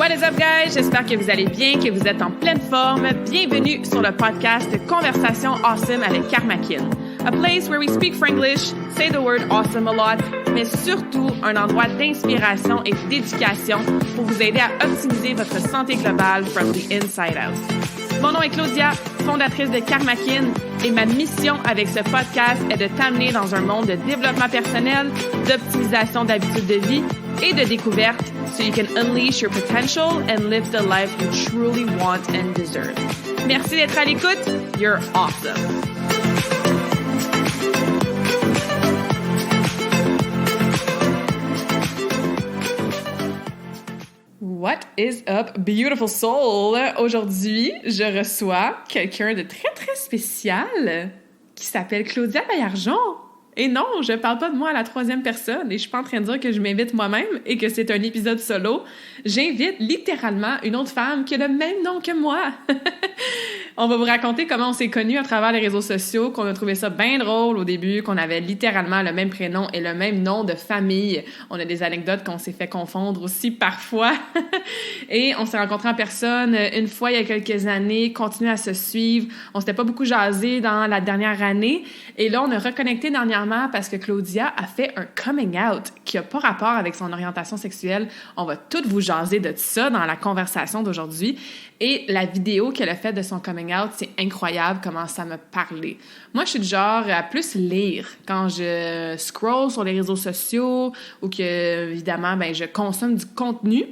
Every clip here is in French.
What is up, guys? J'espère que vous allez bien, que vous êtes en pleine forme. Bienvenue sur le podcast Conversation Awesome avec Karmakin. A place where we speak Franglish, say the word awesome a lot, mais surtout un endroit d'inspiration et d'éducation pour vous aider à optimiser votre santé globale from the inside out. Mon nom est Claudia, fondatrice de Karmakin, et ma mission avec ce podcast est de t'amener dans un monde de développement personnel, d'optimisation d'habitudes de vie et de découverte so you can unleash your potential and live the life you truly want and deserve. Merci d'être à l'écoute. You're awesome. What is up, beautiful soul? Aujourd'hui, je reçois quelqu'un de très, très spécial qui s'appelle Claudia Baillargeon. Et non, je parle pas de moi à la troisième personne et je suis pas en train de dire que je m'invite moi-même et que c'est un épisode solo. J'invite littéralement une autre femme qui a le même nom que moi. On va vous raconter comment on s'est connus à travers les réseaux sociaux, qu'on a trouvé ça bien drôle au début, qu'on avait littéralement le même prénom et le même nom de famille. On a des anecdotes qu'on s'est fait confondre aussi parfois. Et on s'est rencontrés en personne une fois il y a quelques années, continué à se suivre. On s'était pas beaucoup jasé dans la dernière année. Et là, on a reconnecté dernièrement parce que Claudia a fait un coming out qui a pas rapport avec son orientation sexuelle. On va toutes vous jaser de ça dans la conversation d'aujourd'hui. Et la vidéo qu'elle a faite de son coming out, c'est incroyable comment ça m'a parlé. Moi, je suis du genre à plus lire quand je scroll sur les réseaux sociaux ou que, évidemment, je consomme du contenu.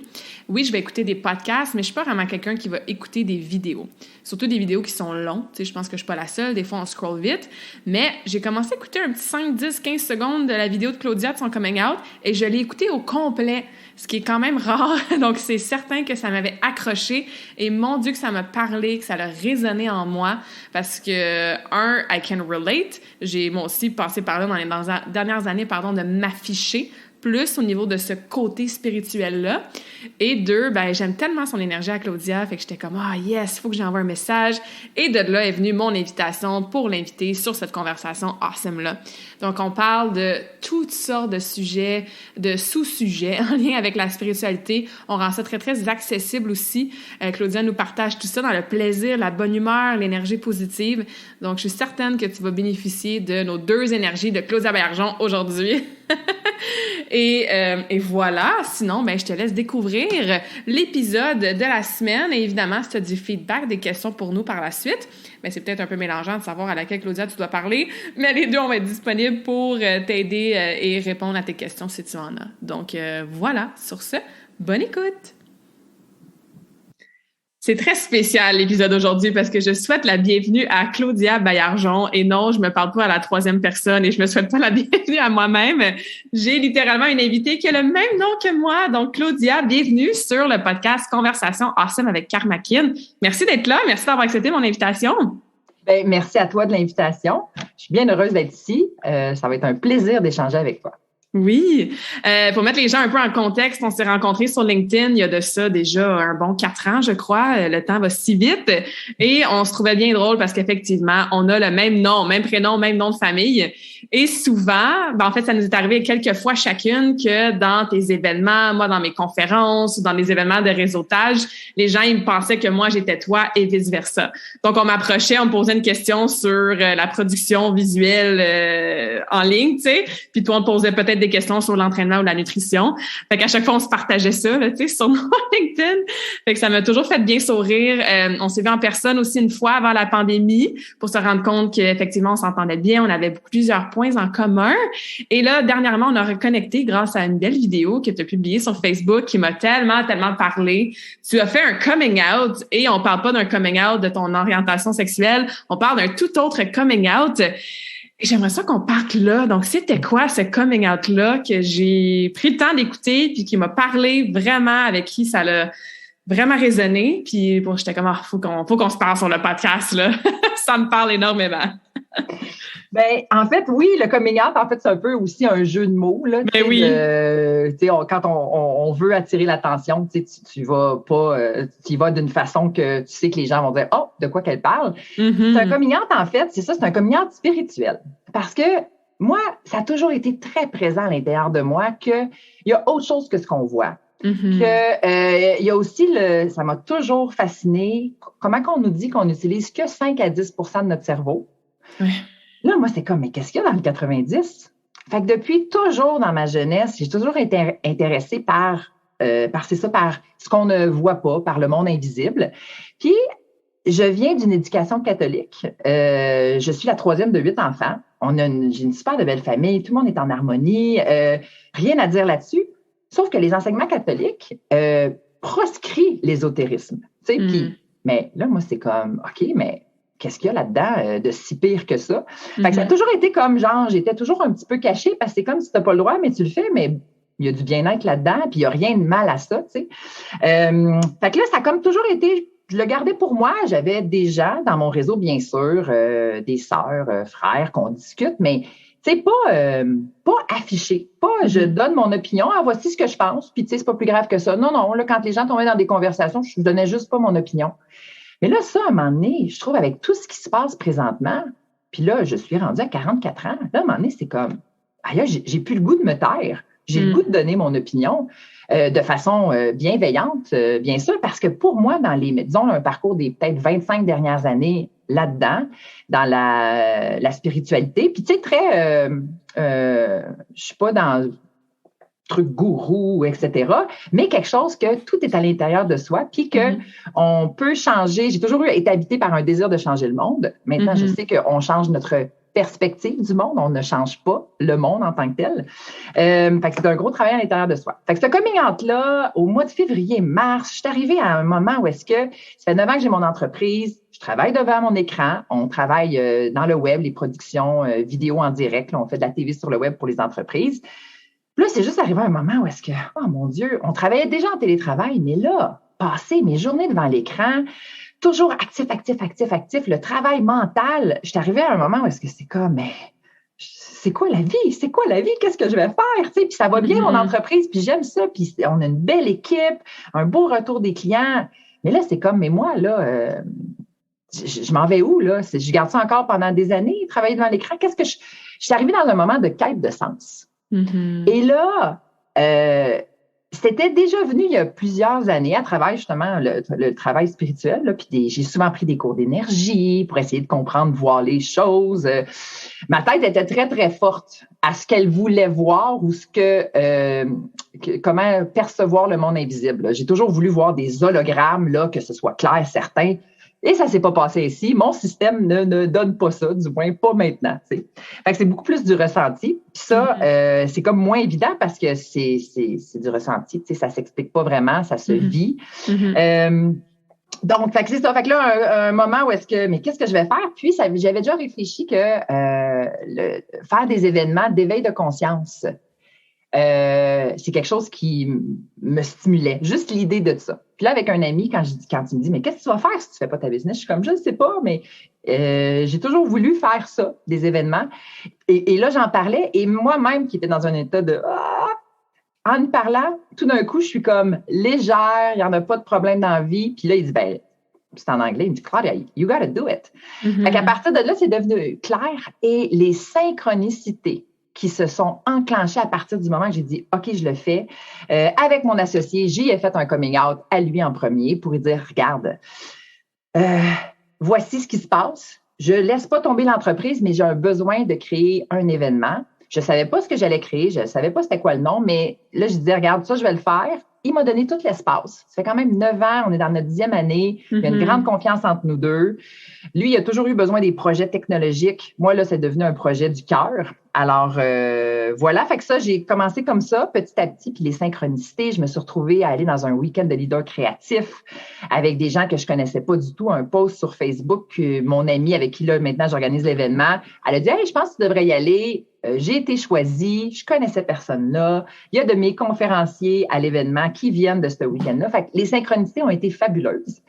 Oui, je vais écouter des podcasts, mais je suis pas vraiment quelqu'un qui va écouter des vidéos. Surtout des vidéos qui sont longues. Tu sais, je pense que je suis pas la seule. Des fois, on scroll vite. Mais j'ai commencé à écouter un petit 5, 10, 15 secondes de la vidéo de Claudia de son coming out et je l'ai écoutée au complet, ce qui est quand même rare. Donc, c'est certain que ça m'avait accroché et mon Dieu que ça m'a parlé, que ça a résonné en moi parce que, I can relate. J'ai moi aussi passé par là dans les dernières années, de m'afficher plus au niveau de ce côté spirituel-là. Et deux, j'aime tellement son énergie à Claudia, fait que j'étais comme « Ah yes, il faut que j'envoie un message ». Et de là est venue mon invitation pour l'inviter sur cette conversation awesome-là. Donc, on parle de toutes sortes de sujets, de sous-sujets en lien avec la spiritualité. On rend ça très, très accessible aussi. Claudia nous partage tout ça dans le plaisir, la bonne humeur, l'énergie positive. Donc, je suis certaine que tu vas bénéficier de nos deux énergies de Claudia Baillargeon aujourd'hui. Et voilà. Sinon, je te laisse découvrir l'épisode de la semaine. Et évidemment, si tu as du feedback, des questions pour nous par la suite, c'est peut-être un peu mélangeant de savoir à laquelle, Claudia, tu dois parler. Mais les deux, on va être disponibles pour t'aider et répondre à tes questions si tu en as. Donc, voilà. Sur ce, bonne écoute! C'est très spécial l'épisode d'aujourd'hui parce que je souhaite la bienvenue à Claudia Baillargeon. Et non, je me parle pas à la troisième personne et je me souhaite pas la bienvenue à moi-même. J'ai littéralement une invitée qui a le même nom que moi. Donc, Claudia, bienvenue sur le podcast Conversation Awesome avec Karmakin. Merci d'être là. Merci d'avoir accepté mon invitation. Merci à toi de l'invitation. Je suis bien heureuse d'être ici. Ça va être un plaisir d'échanger avec toi. Oui. Pour mettre les gens un peu en contexte, on s'est rencontrés sur LinkedIn il y a de ça déjà un bon 4 ans, je crois. Le temps va si vite. Et on se trouvait bien drôle parce qu'effectivement, on a le même nom, même prénom, même nom de famille. Et souvent, en fait, ça nous est arrivé quelques fois chacune que dans tes événements, moi dans mes conférences ou dans les événements de réseautage, les gens, ils me pensaient que moi, j'étais toi et vice-versa. Donc, on m'approchait, on me posait une question sur la production visuelle en ligne, tu sais. Puis toi, on me posait peut-être des questions sur l'entraînement ou la nutrition. Fait qu'à chaque fois, on se partageait ça, tu sais, sur mon LinkedIn. Fait que ça m'a toujours fait bien sourire. On s'est vu en personne aussi une fois avant la pandémie pour se rendre compte qu'effectivement, on s'entendait bien. On avait plusieurs points en commun. Et là, dernièrement, on a reconnecté grâce à une belle vidéo que tu as publiée sur Facebook qui m'a tellement parlé. Tu as fait un coming out et on parle pas d'un coming out de ton orientation sexuelle. On parle d'un tout autre coming out. Et j'aimerais ça qu'on parte là. Donc, c'était quoi ce coming out-là que j'ai pris le temps d'écouter puis qui m'a parlé vraiment, avec qui ça l'a vraiment résonné. Puis bon, j'étais comme, faut qu'on se parle sur le podcast, là. Ça me parle énormément. En fait, oui, le coming out, en fait, c'est un peu aussi un jeu de mots, là. Oui. Quand on veut attirer l'attention, tu vas pas, tu y vas d'une façon que tu sais que les gens vont dire, oh, de quoi qu'elle parle. Mm-hmm. C'est un coming out, en fait, c'est un coming out spirituel. Parce que moi, ça a toujours été très présent à l'intérieur de moi qu'il y a autre chose que ce qu'on voit. Que il y a aussi ça m'a toujours fasciné, comment qu'on nous dit qu'on n'utilise que 5 à 10 de notre cerveau. Ouais. Là, moi, c'est comme, mais qu'est-ce qu'il y a dans le 90? Fait que depuis toujours dans ma jeunesse, j'ai toujours été intéressée par ce qu'on ne voit pas, par le monde invisible. Puis, je viens d'une éducation catholique. Je suis la troisième de 8 enfants. J'ai une super de belle famille. Tout le monde est en harmonie. Rien à dire là-dessus. Sauf que les enseignements catholiques proscrivent l'ésotérisme. Tu sais, mais là, moi, c'est comme, OK, mais qu'est-ce qu'il y a là-dedans de si pire que ça? Fait que ça a toujours été comme, genre, j'étais toujours un petit peu cachée parce que c'est comme si tu n'as pas le droit, mais tu le fais, mais il y a du bien-être là-dedans, puis il n'y a rien de mal à ça, tu sais. Fait que là, ça a comme toujours été, je le gardais pour moi. J'avais des gens dans mon réseau, bien sûr, des sœurs, frères, qu'on discute, mais tu sais, pas affiché, pas je donne mon opinion, voici ce que je pense, puis tu sais, c'est pas plus grave que ça. Non, là, quand les gens tombaient dans des conversations, je donnais juste pas mon opinion. Mais là, ça, à un moment donné, je trouve avec tout ce qui se passe présentement, puis là, je suis rendue à 44 ans, là, à un moment donné, c'est comme, aïe, j'ai plus le goût de me taire. J'ai le goût de donner mon opinion de façon bienveillante, bien sûr, parce que pour moi, disons, un parcours des peut-être 25 dernières années là-dedans, dans la spiritualité, puis tu sais, très, je suis pas dans truc gourou, etc., mais quelque chose que tout est à l'intérieur de soi, puis que on peut changer. J'ai toujours été habitée par un désir de changer le monde. Maintenant, je sais qu'on change notre perspective du monde, on ne change pas le monde en tant que tel. Fait que c'est un gros travail à l'intérieur de soi. Fait que ce coming out-là, au mois de février-mars, je suis arrivée à un moment où est-ce que ça fait 9 ans que j'ai mon entreprise, je travaille devant mon écran, on travaille dans le web, les productions vidéo en direct, là, on fait de la TV sur le web pour les entreprises. Là, c'est juste arrivé à un moment où est-ce que, oh mon Dieu, on travaillait déjà en télétravail, mais là, passer mes journées devant l'écran, toujours actif, le travail mental, je suis arrivée à un moment où est-ce que c'est comme, mais c'est quoi la vie? C'est quoi la vie? Qu'est-ce que je vais faire? Tu sais, puis ça va bien, mon entreprise, puis j'aime ça, puis on a une belle équipe, un beau retour des clients. Mais là, c'est comme, mais moi, là, je m'en vais où, là? Je garde ça encore pendant des années, travailler devant l'écran. Je suis arrivée dans un moment de quête de sens. Et là, c'était déjà venu il y a plusieurs années à travers justement le travail spirituel. Là, puis j'ai souvent pris des cours d'énergie pour essayer de comprendre, voir les choses. Ma tête était très, très forte à ce qu'elle voulait voir ou comment percevoir le monde invisible. Là. J'ai toujours voulu voir des hologrammes, là, que ce soit clair, certain. Et ça s'est pas passé ici. Mon système ne donne pas ça, du moins pas maintenant. T'sais. Fait que c'est beaucoup plus du ressenti. Puis ça, c'est comme moins évident parce que c'est du ressenti. T'sais, ça s'explique pas vraiment, ça se vit. Donc, fait que c'est ça. Fait que là, un moment où mais qu'est-ce que je vais faire? Puis, j'avais déjà réfléchi que faire des événements d'éveil de conscience, c'est quelque chose qui me stimulait. Juste l'idée de ça. Puis là, avec un ami, quand il me dit, mais qu'est-ce que tu vas faire si tu fais pas ta business? Je suis comme, je ne sais pas, mais j'ai toujours voulu faire ça, des événements. Et là, j'en parlais. Et moi-même, qui était dans un état de, en y parlant, tout d'un coup, je suis comme légère, il n'y en a pas de problème dans la vie. Puis là, il dit, ben, c'est en anglais, il me dit, Claudia, you gotta do it. Fait qu'à partir de là, c'est devenu clair. Et les synchronicités qui se sont enclenchées à partir du moment que j'ai dit, OK, je le fais. Avec mon associé, j'y ai fait un coming out à lui en premier pour lui dire, regarde, voici ce qui se passe. Je laisse pas tomber l'entreprise, mais j'ai un besoin de créer un événement. Je savais pas ce que j'allais créer, je savais pas c'était quoi le nom, mais là, je disais, regarde, ça, je vais le faire. Il m'a donné tout l'espace. Ça fait quand même 9 ans, on est dans notre 10e année. Il y a une grande confiance entre nous deux. Lui, il a toujours eu besoin des projets technologiques. Moi, là, c'est devenu un projet du cœur. Alors, voilà. Fait que ça, j'ai commencé comme ça, petit à petit. Puis les synchronicités, je me suis retrouvée à aller dans un week-end de leader créatif avec des gens que je connaissais pas du tout. Un post sur Facebook, mon amie avec qui, là, maintenant, j'organise l'événement, elle a dit, hey, je pense que tu devrais y aller. J'ai été choisie, je connais cette personne-là. Il y a de mes conférenciers à l'événement qui viennent de ce week-end-là. Fait que les synchronicités ont été fabuleuses.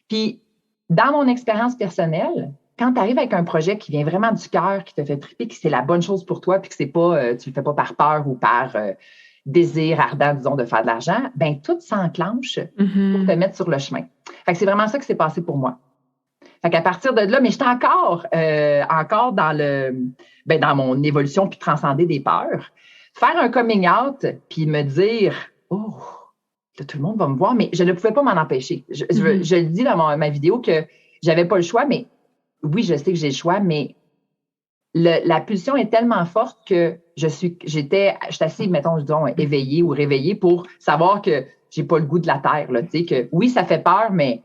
Puis, dans mon expérience personnelle, quand tu arrives avec un projet qui vient vraiment du cœur, qui te fait triper, que c'est la bonne chose pour toi, puis que c'est pas, tu le fais pas par peur ou par désir ardent, disons, de faire de l'argent, ben tout s'enclenche pour te mettre sur le chemin. Fait que c'est vraiment ça qui s'est passé pour moi. Fait qu'à partir de là, mais j'étais encore dans mon évolution puis transcender des peurs. Faire un coming out puis me dire, oh, tout le monde va me voir, mais je ne pouvais pas m'en empêcher. Je le dis dans ma vidéo que j'avais pas le choix, mais oui, je sais que j'ai le choix, mais la pulsion est tellement forte que j'étais assez, mettons, disons, éveillée ou réveillée pour savoir que j'ai pas le goût de la terre, là, tu sais, que oui, ça fait peur, mais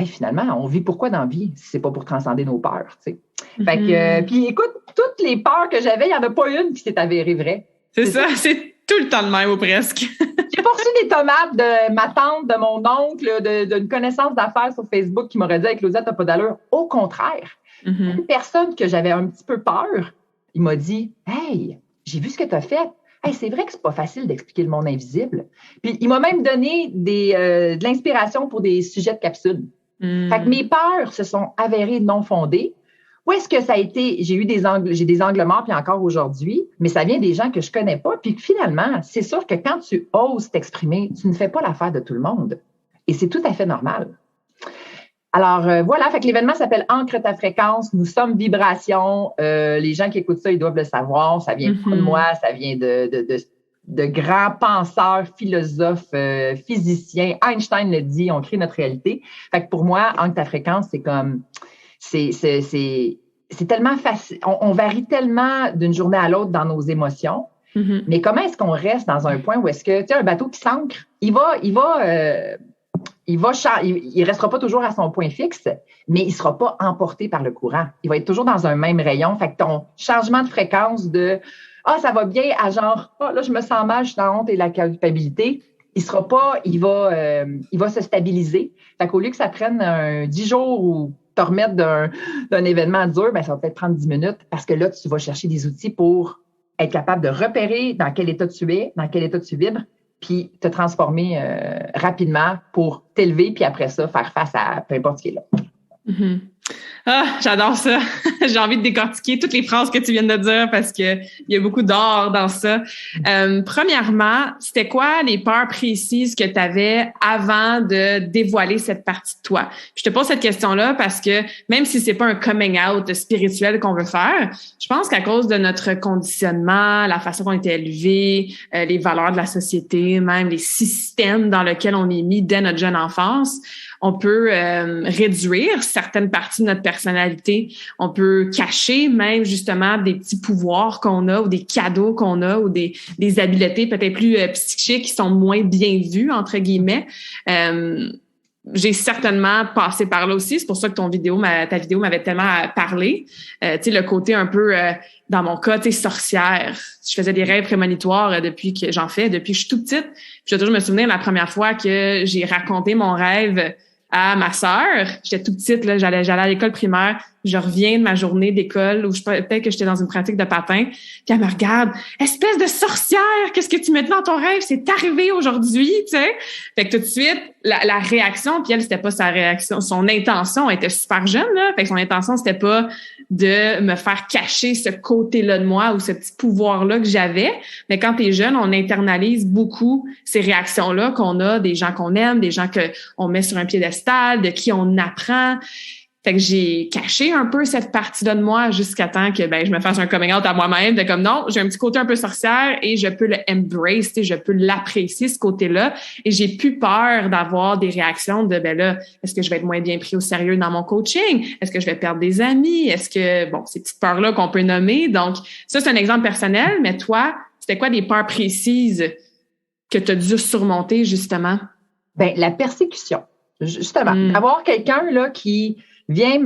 finalement, on vit pourquoi dans la vie si c'est pas pour transcender nos peurs, tu sais. Fait que, puis écoute, toutes les peurs que j'avais, il n'y en a pas une qui s'est avérée vraie. C'est ça, c'est tout le temps de même ou presque. J'ai pas reçu des tomates de ma tante, de mon oncle, d'une connaissance d'affaires sur Facebook qui m'aurait dit hey, « Claudia, t'as pas d'allure. » Au contraire, une personne que j'avais un petit peu peur, il m'a dit « Hey, j'ai vu ce que t'as fait. Hey, c'est vrai que c'est pas facile d'expliquer le monde invisible. » Puis il m'a même donné de l'inspiration pour des sujets de capsules. Fait que mes peurs se sont avérées non fondées. Où est-ce que ça a été? J'ai des angles morts, puis encore aujourd'hui, mais ça vient des gens que je connais pas. Puis finalement, c'est sûr que quand tu oses t'exprimer, tu ne fais pas l'affaire de tout le monde. Et c'est tout à fait normal. Alors, voilà, fait que l'événement s'appelle Ancre ta fréquence. Nous sommes vibration. Les gens qui écoutent ça, ils doivent le savoir. Ça vient pas de moi, ça vient de grands penseurs, philosophes, physiciens. Einstein le dit, on crée notre réalité. Fait que pour moi, Ancre ta fréquence, c'est comme... C'est tellement facile. On varie tellement d'une journée à l'autre dans nos émotions. Mais comment est-ce qu'on reste dans un point où est-ce que, tu sais, un bateau qui s'ancre, il restera pas toujours à son point fixe, mais il sera pas emporté par le courant. Il va être toujours dans un même rayon. Fait que ton changement de fréquence ça va bien à genre, là, je me sens mal, je suis dans la honte et la culpabilité. Il va se stabiliser. Fait qu'au lieu que ça prenne 10 jours ou te remettre d'un événement dur, ça va peut-être prendre 10 minutes parce que là, tu vas chercher des outils pour être capable de repérer dans quel état tu es, dans quel état tu vibres, puis te transformer rapidement pour t'élever, puis après ça, faire face à peu importe ce qui est là. Ah, j'adore ça. J'ai envie de décortiquer toutes les phrases que tu viens de dire parce que il y a beaucoup d'or dans ça. Premièrement, c'était quoi les peurs précises que tu avais avant de dévoiler cette partie de toi? Je te pose cette question-là parce que même si c'est pas un coming out spirituel qu'on veut faire, je pense qu'à cause de notre conditionnement, la façon dont on était élevé, les valeurs de la société, même les systèmes dans lesquels on est mis dès notre jeune enfance, on peut réduire certaines parties de notre personnalité. On peut cacher même justement des petits pouvoirs qu'on a ou des cadeaux qu'on a ou des habiletés peut-être plus psychiques qui sont moins bien vues, entre guillemets. J'ai certainement passé par là aussi. C'est pour ça que ta vidéo m'avait tellement parlé. Tu sais, le côté un peu, dans mon cas, tu sais, sorcière. Je faisais des rêves prémonitoires depuis que je suis toute petite. Je dois toujours me souvenir la première fois que j'ai raconté mon rêve à ma sœur. J'étais toute petite, là, j'allais à l'école primaire. Je reviens de ma journée d'école où peut-être que j'étais dans une pratique de patin. Puis elle me regarde, espèce de sorcière, qu'est-ce que tu mets dans ton rêve? C'est arrivé aujourd'hui, tu sais. Fait que tout de suite, la réaction, puis elle, c'était pas sa réaction, son intention était super jeune, là. Fait que son intention, c'était pas de me faire cacher ce côté-là de moi ou ce petit pouvoir-là que j'avais. Mais quand t'es jeune, on internalise beaucoup ces réactions-là qu'on a des gens qu'on aime, des gens qu'on met sur un piédestal, de qui on apprend. Fait que j'ai caché un peu cette partie-là de moi jusqu'à temps que je me fasse un coming out à moi-même de comme non, j'ai un petit côté un peu sorcière et je peux le embrace, je peux l'apprécier ce côté-là et j'ai plus peur d'avoir des réactions de là, est-ce que je vais être moins bien pris au sérieux dans mon coaching? Est-ce que je vais perdre des amis? Est-ce que ces petites peurs-là qu'on peut nommer. Donc ça c'est un exemple personnel, mais toi, c'était quoi des peurs précises que tu as dû surmonter justement? La persécution. Justement, avoir quelqu'un là qui vient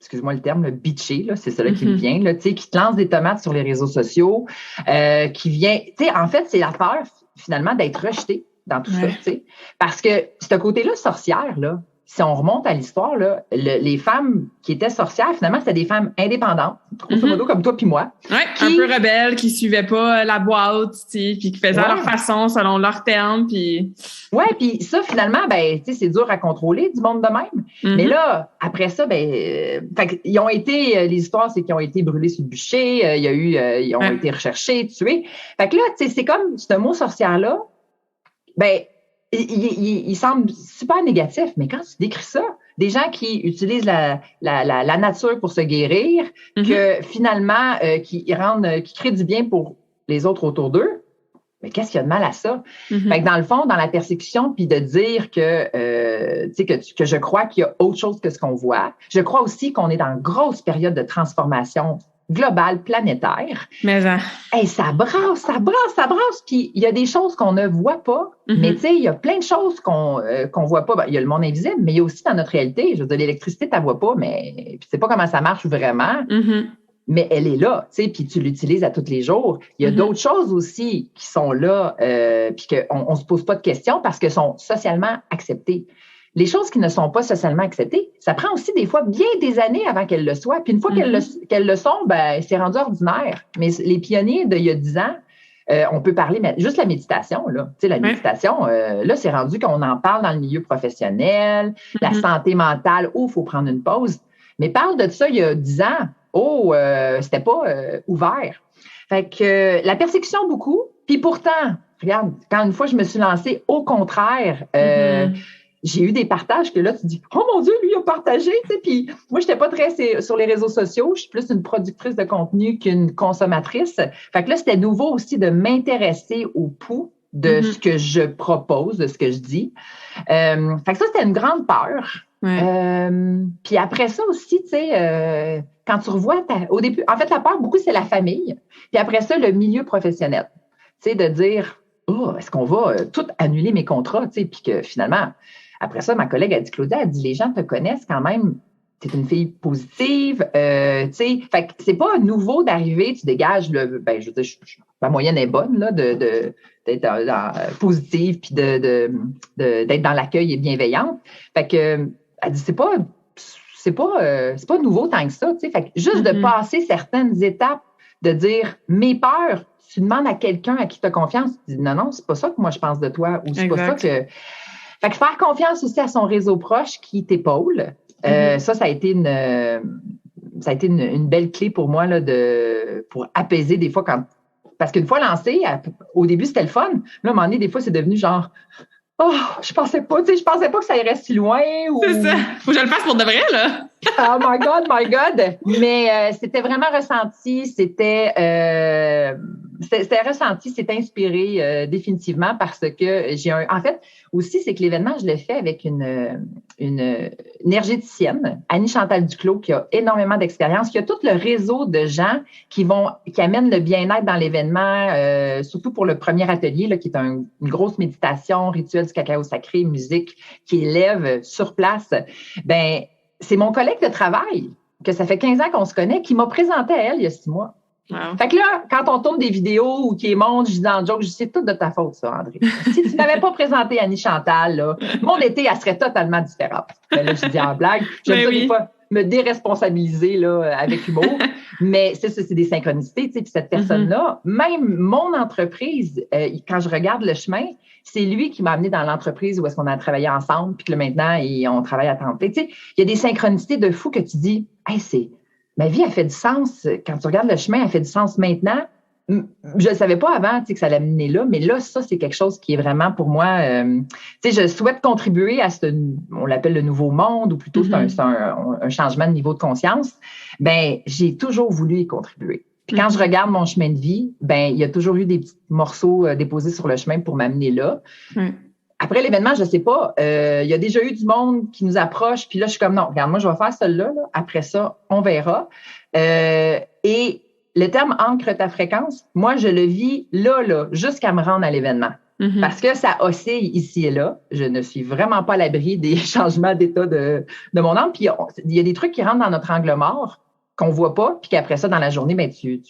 excuse-moi le terme, le bitcher, là, c'est ça là qui me vient, là, tu sais, qui te lance des tomates sur les réseaux sociaux, qui vient, tu sais, en fait, c'est la peur, finalement, d'être rejeté dans tout ça, tu sais. Parce que ce côté-là, sorcière, là, si on remonte à l'histoire, là, les femmes qui étaient sorcières, finalement, c'était des femmes indépendantes, grosso modo, comme toi puis moi. Ouais, un peu rebelles, qui suivaient pas la boîte, tu sais, puis qui faisaient à leur façon, selon leurs termes, puis... Ouais, puis ça, finalement, tu sais, c'est dur à contrôler du monde de même. Mais là, après ça, les histoires, c'est qu'ils ont été brûlés sur le bûcher, ils ont été recherchés, tués. Fait que là, tu sais, c'est comme ce mot sorcière-là, il semble super négatif, mais quand tu décris ça, des gens qui utilisent la nature pour se guérir, que finalement, qui créent du bien pour les autres autour d'eux, Mais qu'est-ce qu'il y a de mal à ça? Mm-hmm. Fait que dans le fond, dans la persécution, puis de dire que, que je crois qu'il y a autre chose que ce qu'on voit, je crois aussi qu'on est dans une grosse période de transformation globale, planétaire. Mais hey, ça brasse. Puis il y a des choses qu'on ne voit pas, mais tu sais, il y a plein de choses qu'on voit pas. Ben, il y a le monde invisible, mais il y a aussi dans notre réalité, je veux dire, l'électricité, tu la vois pas, mais tu sais pas comment ça marche vraiment. Mais elle est là, tu sais, puis tu l'utilises à tous les jours. Il y a d'autres choses aussi qui sont là, puis qu'on se pose pas de questions parce qu'elles sont socialement acceptées. Les choses qui ne sont pas socialement acceptées, ça prend aussi des fois bien des années avant qu'elles le soient. Puis une fois qu'elles le sont, ben c'est rendu ordinaire. Mais les pionniers d'il y a 10 ans, on peut parler juste la méditation, là. Tu sais, la méditation, là, c'est rendu qu'on en parle dans le milieu professionnel, la santé mentale, il faut prendre une pause. Mais parle de ça il y a 10 ans, c'était pas ouvert. Fait que la persécution, beaucoup. Puis pourtant, regarde, quand une fois je me suis lancée, au contraire, j'ai eu des partages que là, tu dis, oh mon Dieu, lui, il a partagé, tu sais. Puis moi, j'étais pas très sur les réseaux sociaux. Je suis plus une productrice de contenu qu'une consommatrice. Fait que là, c'était nouveau aussi de m'intéresser au pouls de ce que je propose, de ce que je dis. Fait que ça, c'était une grande peur. Puis après ça aussi, tu sais, quand tu revois au début, en fait, la peur, beaucoup, c'est la famille. Puis après ça, le milieu professionnel. Tu sais, de dire, est-ce qu'on va tout annuler mes contrats, tu sais, puis que finalement, après ça, ma collègue a dit, Claudia, elle dit, les gens te connaissent quand même, tu es une fille positive, tu sais, fait que c'est pas nouveau d'arriver, tu dégages je veux dire, ma moyenne est bonne, là, d'être positive, puis d'être dans l'accueil et bienveillante. Fait que, elle dit, c'est pas nouveau tant que ça, tu sais, fait que juste de passer certaines étapes, de dire, mes peurs, tu demandes à quelqu'un à qui tu as confiance, tu dis, non, c'est pas ça que moi je pense de toi, ou c'est pas ça que... Fait que faire confiance aussi à son réseau proche qui t'épaule, ça a été une belle clé pour moi là, pour apaiser des fois parce qu'une fois lancé, au début c'était le fun. Là, à un moment donné, des fois, c'est devenu genre je pensais pas que ça irait si loin. C'est ça. Faut que je le fasse pour de vrai, là. Oh my God. Mais c'était vraiment ressenti, c'était ressenti, c'était inspiré définitivement parce que en fait, aussi, c'est que l'événement, je l'ai fait avec une énergéticienne, Annie-Chantal Duclos, qui a énormément d'expérience, qui a tout le réseau de gens qui amènent le bien-être dans l'événement, surtout pour le premier atelier, là, qui est une grosse méditation, rituel du cacao sacré, musique, qui élève sur place. Ben, c'est mon collègue de travail, que ça fait 15 ans qu'on se connaît, qui m'a présenté à elle il y a 6 mois. Wow. Fait que là, quand on tourne des vidéos ou qui montent, je dis dans le joke, je dis, c'est tout de ta faute, ça, André. Si tu n'avais pas présenté Annie Chantal, là, mon été, elle serait totalement différente. Ben là, je dis en blague. J'aime ça des fois me déresponsabiliser là, avec humour. Mais c'est des synchronicités, tu sais. Puis cette personne-là, même mon entreprise, quand je regarde le chemin, c'est lui qui m'a amené dans l'entreprise où est-ce qu'on a travaillé ensemble, puis que là, maintenant, on travaille à temps plein. Tu sais, il y a des synchronicités de fou que tu dis, hey, ma vie a fait du sens. Quand tu regardes le chemin, elle fait du sens maintenant. Je ne savais pas avant, tu sais, que ça allait mener là, mais là, ça, c'est quelque chose qui est vraiment pour moi, tu sais, je souhaite contribuer à on l'appelle le nouveau monde, ou plutôt c'est un changement de niveau de conscience. Ben, j'ai toujours voulu y contribuer. Puis quand je regarde mon chemin de vie, ben, il y a toujours eu des petits morceaux déposés sur le chemin pour m'amener là. Après l'événement, je sais pas, il y a déjà eu du monde qui nous approche, puis là, je suis comme, non, regarde, moi, je vais faire celle-là, là. Après ça, on verra. Et le terme « ancre ta fréquence », moi, je le vis là, jusqu'à me rendre à l'événement. Parce que ça oscille ici et là. Je ne suis vraiment pas à l'abri des changements d'état de mon âme. Puis il y a des trucs qui rentrent dans notre angle mort qu'on voit pas, puis qu'après ça, dans la journée, ben tu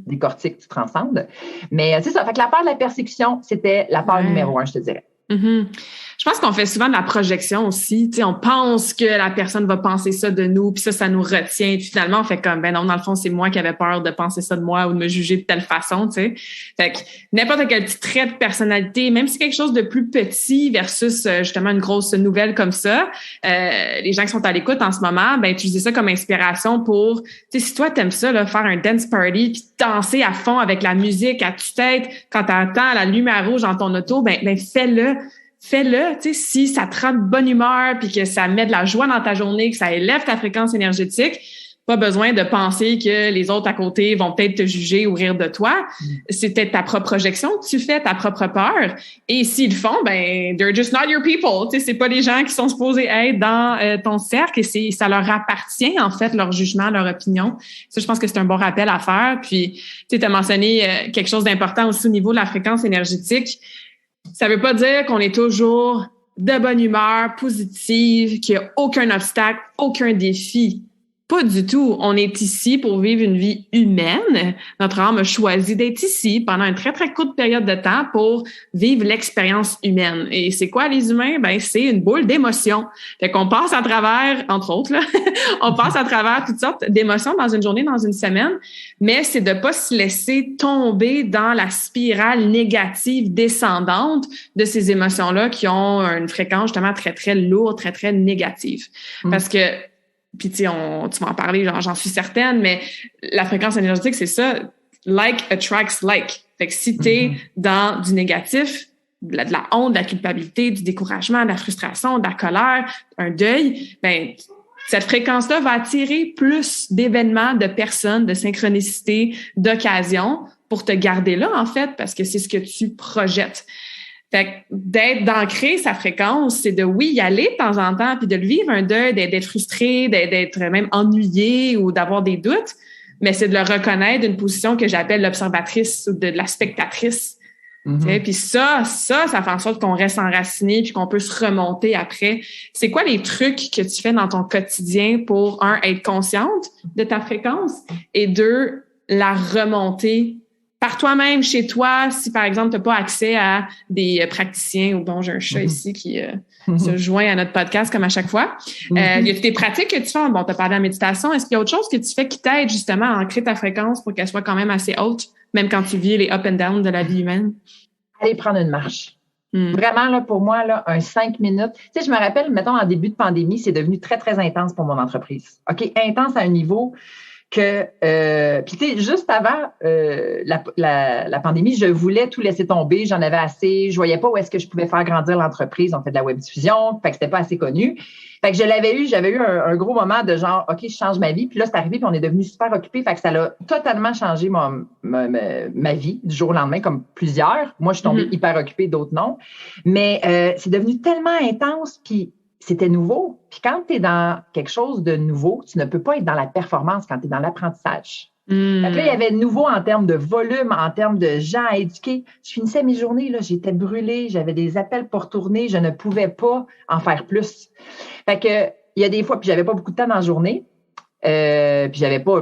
décortiques, tu transcendes. Mais c'est ça. Fait que la peur de la persécution, c'était la peur numéro 1, je te dirais. Je pense qu'on fait souvent de la projection aussi. Tu sais, on pense que la personne va penser ça de nous, puis ça nous retient. Puis finalement, on fait comme, ben non, dans le fond, c'est moi qui avais peur de penser ça de moi ou de me juger de telle façon, tu sais. Fait que n'importe quel petit trait de personnalité, même si c'est quelque chose de plus petit versus justement une grosse nouvelle comme ça, les gens qui sont à l'écoute en ce moment, ben utiliser ça comme inspiration pour, tu sais, si toi t'aimes ça, là, faire un dance party puis danser à fond avec la musique à tue-tête quand t'entends la lumière rouge dans ton auto, ben fais-le, tu sais, si ça te rend de bonne humeur puis que ça met de la joie dans ta journée, que ça élève ta fréquence énergétique, Pas besoin de penser que les autres à côté vont peut-être te juger ou rire de toi. C'est peut-être ta propre projection que tu fais, ta propre peur. Et s'ils le font, ben, they're just not your people. Tu sais, c'est pas les gens qui sont supposés être dans ton cercle et ça leur appartient, en fait, leur jugement, leur opinion. Ça, je pense que c'est un bon rappel à faire. Puis, tu sais, t'as mentionné quelque chose d'important aussi au niveau de la fréquence énergétique. Ça veut pas dire qu'on est toujours de bonne humeur, positive, qu'il y a aucun obstacle, aucun défi. Pas du tout. On est ici pour vivre une vie humaine. Notre âme a choisi d'être ici pendant une très, très courte période de temps pour vivre l'expérience humaine. Et c'est quoi les humains? Ben, c'est une boule d'émotions. Fait qu'on passe à travers, entre autres, là, on passe à travers toutes sortes d'émotions dans une journée, dans une semaine, mais c'est de pas se laisser tomber dans la spirale négative descendante de ces émotions-là qui ont une fréquence justement très, très lourde, très, très négative. Parce que puis tu vas en parler, j'en suis certaine, mais la fréquence énergétique, c'est ça, like attracts like. Fait que si t'es dans du négatif, de la honte, de la culpabilité, du découragement, de la frustration, de la colère, un deuil, ben cette fréquence-là va attirer plus d'événements, de personnes, de synchronicités, d'occasions pour te garder là, en fait, parce que c'est ce que tu projettes. Fait que d'ancrer sa fréquence, c'est de, oui, y aller de temps en temps, puis de le vivre un deuil, d'être frustré, d'être même ennuyé ou d'avoir des doutes, mais c'est de le reconnaître d'une position que j'appelle l'observatrice ou de la spectatrice. Puis ça fait en sorte qu'on reste enraciné puis qu'on peut se remonter après. C'est quoi les trucs que tu fais dans ton quotidien pour, un, être consciente de ta fréquence et deux, la remonter par toi-même, chez toi, si par exemple, tu n'as pas accès à des praticiens, ou bon, j'ai un chat ici qui se joint à notre podcast comme à chaque fois. Y a des pratiques que tu fais? Bon, tu as parlé de la méditation. Est-ce qu'il y a autre chose que tu fais qui t'aide justement à ancrer ta fréquence pour qu'elle soit quand même assez haute, même quand tu vis les up and down de la vie humaine? Aller prendre une marche. Vraiment, là, pour moi, là, un 5 minutes. Tu sais, je me rappelle, mettons, en début de pandémie, c'est devenu très, très intense pour mon entreprise. OK, intense à un niveau que, puis tu sais, juste avant la pandémie, je voulais tout laisser tomber, j'en avais assez, je voyais pas où est-ce que je pouvais faire grandir l'entreprise, on fait de la webdiffusion, fait que c'était pas assez connu. Fait que j'avais eu un gros moment de genre, OK, je change ma vie, puis là, c'est arrivé, puis on est devenu super occupés, fait que ça a totalement changé ma vie du jour au lendemain, comme plusieurs. Moi, je suis tombée hyper occupée, d'autres non. Mais c'est devenu tellement intense, puis c'était nouveau. Puis quand tu es dans quelque chose de nouveau, tu ne peux pas être dans la performance quand tu es dans l'apprentissage. Fait que là, il y avait nouveau en termes de volume, en termes de gens à éduquer. Je finissais mes journées, là, j'étais brûlée, j'avais des appels pour tourner, je ne pouvais pas en faire plus. Fait que il y a des fois, puis j'avais pas beaucoup de temps dans la journée. Puis j'avais pas,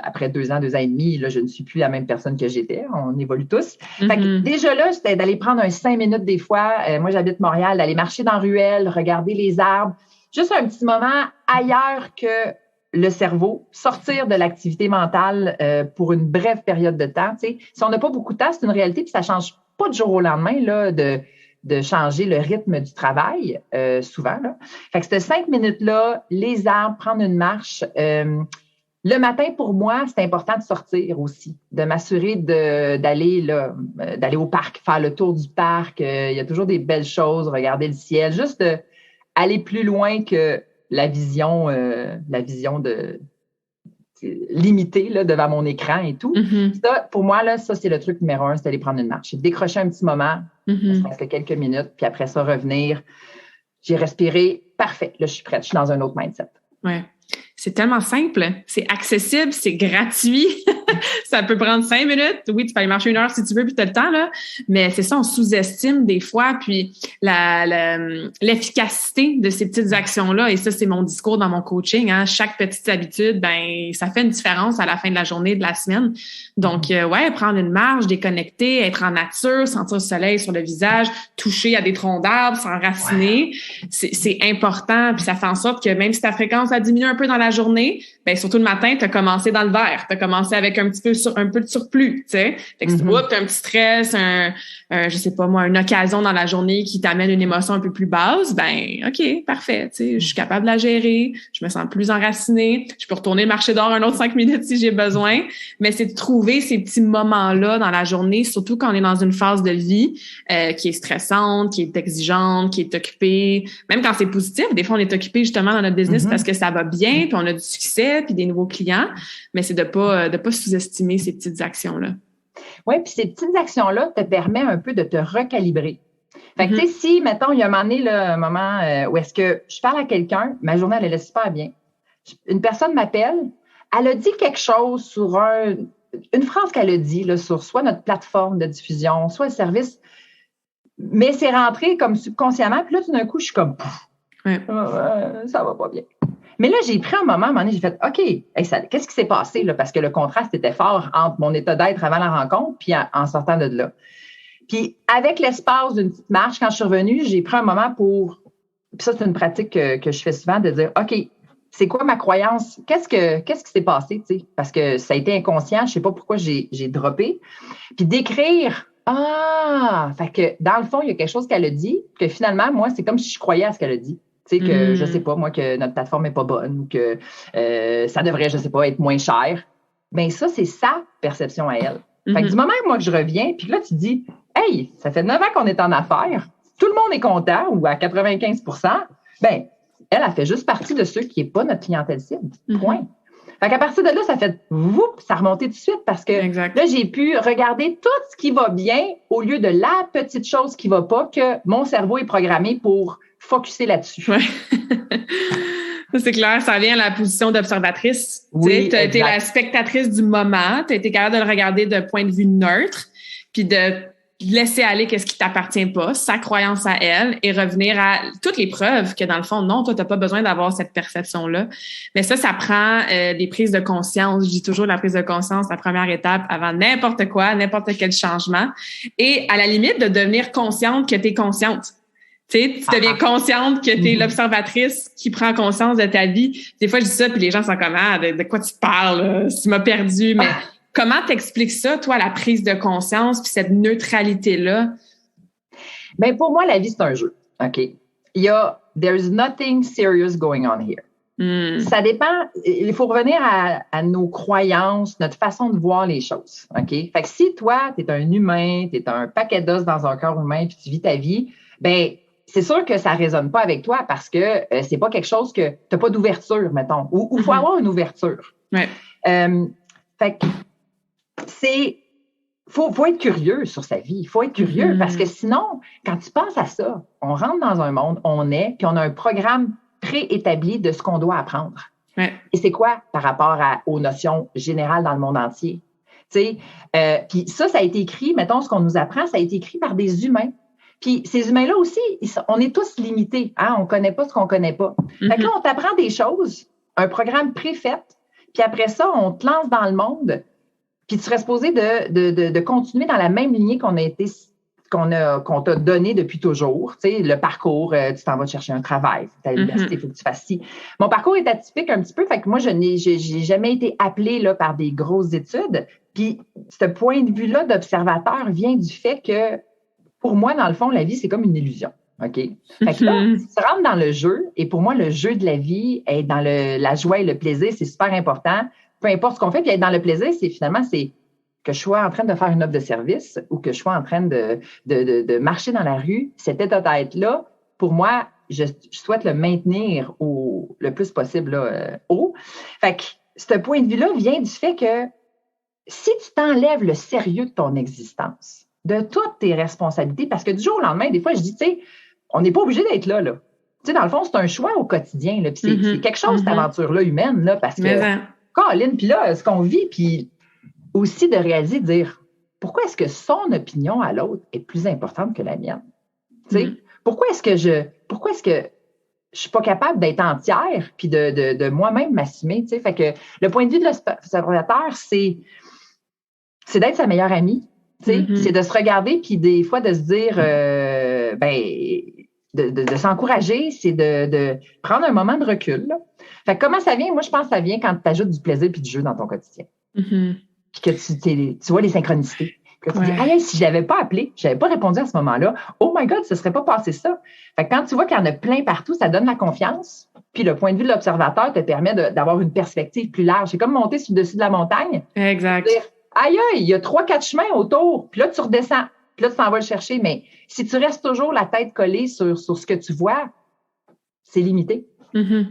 après 2 ans et demi, là, je ne suis plus la même personne que j'étais. On évolue tous. Fait que déjà là, c'était d'aller prendre un 5 minutes des fois. Moi, j'habite Montréal, d'aller marcher dans la ruelle, regarder les arbres. Juste un petit moment ailleurs que le cerveau, sortir de l'activité mentale pour une brève période de temps. Tu sais, si on n'a pas beaucoup de temps, c'est une réalité, puis ça change pas du jour au lendemain là, de changer le rythme du travail, souvent. Là. Fait que ces 5 minutes-là, les arbres, prendre une marche. Le matin, pour moi, c'est important de sortir aussi, de m'assurer d'aller au parc, faire le tour du parc. Il y a toujours des belles choses, regarder le ciel, juste aller plus loin que la vision de limitée là, devant mon écran et tout. Ça, pour moi, là, ça, c'est le truc numéro 1, c'est d'aller prendre une marche. C'est décrocher un petit moment, ça fait quelques minutes, puis après ça, revenir. J'ai respiré, parfait, là, je suis prête, je suis dans un autre mindset. Ouais. C'est tellement simple, c'est accessible, c'est gratuit. Ça peut prendre 5 minutes. Oui, tu peux aller marcher 1 heure si tu veux, puis tu as le temps, là. Mais c'est ça, on sous-estime des fois, puis l'efficacité de ces petites actions-là. Et ça, c'est mon discours dans mon coaching. Hein. Chaque petite habitude, ça fait une différence à la fin de la journée, de la semaine. Donc, prendre une marche, déconnecter, être en nature, sentir le soleil sur le visage, toucher à des troncs d'arbres, s'enraciner, c'est important. Puis ça fait en sorte que même si ta fréquence a diminué un peu dans la journée, surtout le matin, tu as commencé dans le vert. Tu as commencé avec un petit peu un peu de surplus, tu sais. Fait que si t'as un petit stress, je sais pas moi, une occasion dans la journée qui t'amène une émotion un peu plus basse, ben OK, parfait, tu sais, je suis capable de la gérer, je me sens plus enracinée, je peux retourner marcher dehors un autre 5 minutes si j'ai besoin, mais c'est de trouver ces petits moments-là dans la journée, surtout quand on est dans une phase de vie qui est stressante, qui est exigeante, qui est occupée, même quand c'est positif, des fois on est occupé justement dans notre business parce que ça va bien, puis on a du succès, puis des nouveaux clients, mais c'est de pas sous-estimer ces petites actions-là. Oui, puis ces petites actions-là te permettent un peu de te recalibrer. Fait que, tu sais, si, mettons, il y a un moment donné, là, un moment où est-ce que je parle à quelqu'un, ma journée, elle allait super bien. Une personne m'appelle, elle a dit quelque chose sur une phrase qu'elle a dit là, sur soit notre plateforme de diffusion, soit le service, mais c'est rentré comme subconsciemment, puis là, tout d'un coup, je suis comme, ça va pas bien. Mais là, j'ai pris un moment, à un moment donné, j'ai fait, OK, qu'est-ce qui s'est passé, là? Parce que le contraste était fort entre mon état d'être avant la rencontre puis en sortant de là. Puis avec l'espace d'une petite marche, quand je suis revenue, j'ai pris un moment pour, puis ça, c'est une pratique que je fais souvent, de dire, OK, c'est quoi ma croyance? Qu'est-ce qui s'est passé, tu sais? Parce que ça a été inconscient, je sais pas pourquoi j'ai droppé. Puis d'écrire, fait que dans le fond, il y a quelque chose qu'elle a dit, que finalement, moi, c'est comme si je croyais à ce qu'elle a dit. Tu sais, que je sais pas, moi, que notre plateforme est pas bonne ou que ça devrait, je sais pas, être moins cher. Bien, ça, c'est sa perception à elle. Fait que du moment que moi que je reviens, puis là, tu te dis, hey, ça fait 9 ans qu'on est en affaires, tout le monde est content ou à 95 bien, elle a fait juste partie de ceux qui n'est pas notre clientèle cible. Point. Fait qu'à partir de là, ça fait ça remontait tout de suite parce que là, j'ai pu regarder tout ce qui va bien au lieu de la petite chose qui va pas que mon cerveau est programmé pour focusser là-dessus. Ouais. C'est clair, ça vient à la position d'observatrice. Oui, tu as été la spectatrice du moment, tu as été capable de le regarder d'un point de vue neutre, puis de laisser aller qu'est-ce qui t'appartient pas, sa croyance à elle, et revenir à toutes les preuves que dans le fond, non, toi, t'as pas besoin d'avoir cette perception-là. Mais ça prend des prises de conscience. Je dis toujours la prise de conscience, la première étape avant n'importe quoi, n'importe quel changement. Et à la limite, de devenir consciente que t'es consciente. Tu sais, tu deviens consciente que tu es l'observatrice qui prend conscience de ta vie. Des fois, je dis ça, puis les gens sont comme, de quoi tu parles? Tu m'as perdu. Mais comment t'expliques ça, toi, la prise de conscience puis cette neutralité-là? Bien, pour moi, la vie, c'est un jeu. OK? There's nothing serious going on here. Ça dépend. Il faut revenir à nos croyances, notre façon de voir les choses. OK? Fait que si toi, tu es un humain, tu es un paquet d'os dans un corps humain puis tu vis ta vie, bien, c'est sûr que ça ne résonne pas avec toi parce que c'est pas quelque chose que tu n'as pas d'ouverture, mettons. Ou il faut avoir une ouverture. Ouais. Fait que faut être curieux sur sa vie. Il faut être curieux parce que sinon, quand tu penses à ça, on rentre dans un monde, puis on a un programme préétabli de ce qu'on doit apprendre. Ouais. Et c'est quoi par rapport aux notions générales dans le monde entier? Puis ça a été écrit, mettons, ce qu'on nous apprend, ça a été écrit par des humains. Puis ces humains-là aussi, on est tous limités. Hein? On ne connaît pas ce qu'on ne connaît pas. Fait que là, on t'apprend des choses, un programme préfait, puis après ça, on te lance dans le monde, puis tu serais supposé de continuer dans la même lignée qu'on t'a donné depuis toujours. Tu sais, le parcours, tu t'en vas chercher un travail, tu à l'université, il faut que tu fasses ci. Mon parcours est atypique un petit peu, fait que moi, j'ai jamais été appelée là, par des grosses études. Puis ce point de vue-là d'observateur vient du fait que pour moi, dans le fond, la vie, c'est comme une illusion. OK? Fait que là, tu rentres dans le jeu, et pour moi, le jeu de la vie, être dans la joie et le plaisir, c'est super important. Peu importe ce qu'on fait, puis être dans le plaisir, c'est que je sois en train de faire une offre de service ou que je sois en train de marcher dans la rue. Cet état d'être-là, pour moi, je souhaite le maintenir le plus possible là, haut. Fait que ce point de vue-là vient du fait que si tu t'enlèves le sérieux de ton existence, de toutes tes responsabilités, parce que du jour au lendemain, des fois, je dis, tu sais, on n'est pas obligé d'être là. Tu sais, dans le fond, c'est un choix au quotidien, là, puis c'est quelque chose, cette aventure-là humaine, là, parce que, Colin, puis là, ce qu'on vit, puis aussi de réaliser, de dire, pourquoi est-ce que son opinion à l'autre est plus importante que la mienne? Tu sais, pourquoi est-ce que je suis pas capable d'être entière, puis de moi-même m'assumer, tu sais? Fait que le point de vue de l'observateur, c'est d'être sa meilleure amie. C'est de se regarder, puis des fois de se dire, de s'encourager, c'est de prendre un moment de recul. Là. Fait que comment ça vient? Moi, je pense que ça vient quand tu ajoutes du plaisir puis du jeu dans ton quotidien. puis que tu vois les synchronicités. Puis là, tu dis, hey, si je l'avais pas appelé, je n'avais pas répondu à ce moment-là, oh my God, ce serait pas passé ça. Fait que quand tu vois qu'il y en a plein partout, ça donne la confiance. Puis le point de vue de l'observateur te permet d'avoir une perspective plus large. C'est comme monter sur le dessus de la montagne. Exact. Dire, aïe, il y a 3-4 chemins autour. Puis là, tu redescends. Puis là, tu t'en vas le chercher. Mais si tu restes toujours la tête collée sur ce que tu vois, c'est limité. Mm-hmm.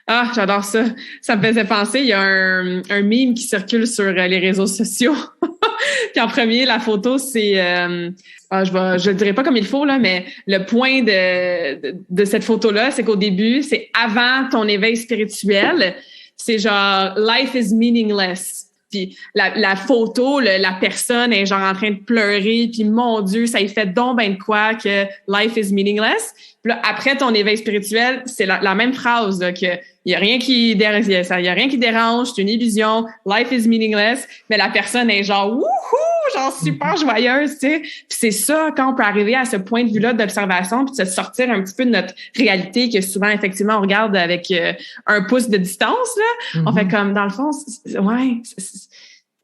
Ah, j'adore ça. Ça me faisait penser, il y a un meme qui circule sur les réseaux sociaux. Puis en premier, la photo, c'est... je le dirai pas comme il faut, là, mais le point de cette photo-là, c'est qu'au début, c'est avant ton éveil spirituel. C'est genre « Life is meaningless ». Puis la photo, la personne est genre en train de pleurer, puis mon Dieu, ça y fait donc ben de quoi que « Life is meaningless ». Puis là, après ton éveil spirituel, c'est la même phrase, là, que il y a rien qui dérange, c'est une illusion, life is meaningless, mais la personne est genre wouhou, genre super joyeuse, tu sais. Puis c'est ça, quand on peut arriver à ce point de vue-là d'observation, puis de se sortir un petit peu de notre réalité que souvent, effectivement, on regarde avec un pouce de distance, là. On fait comme, dans le fond,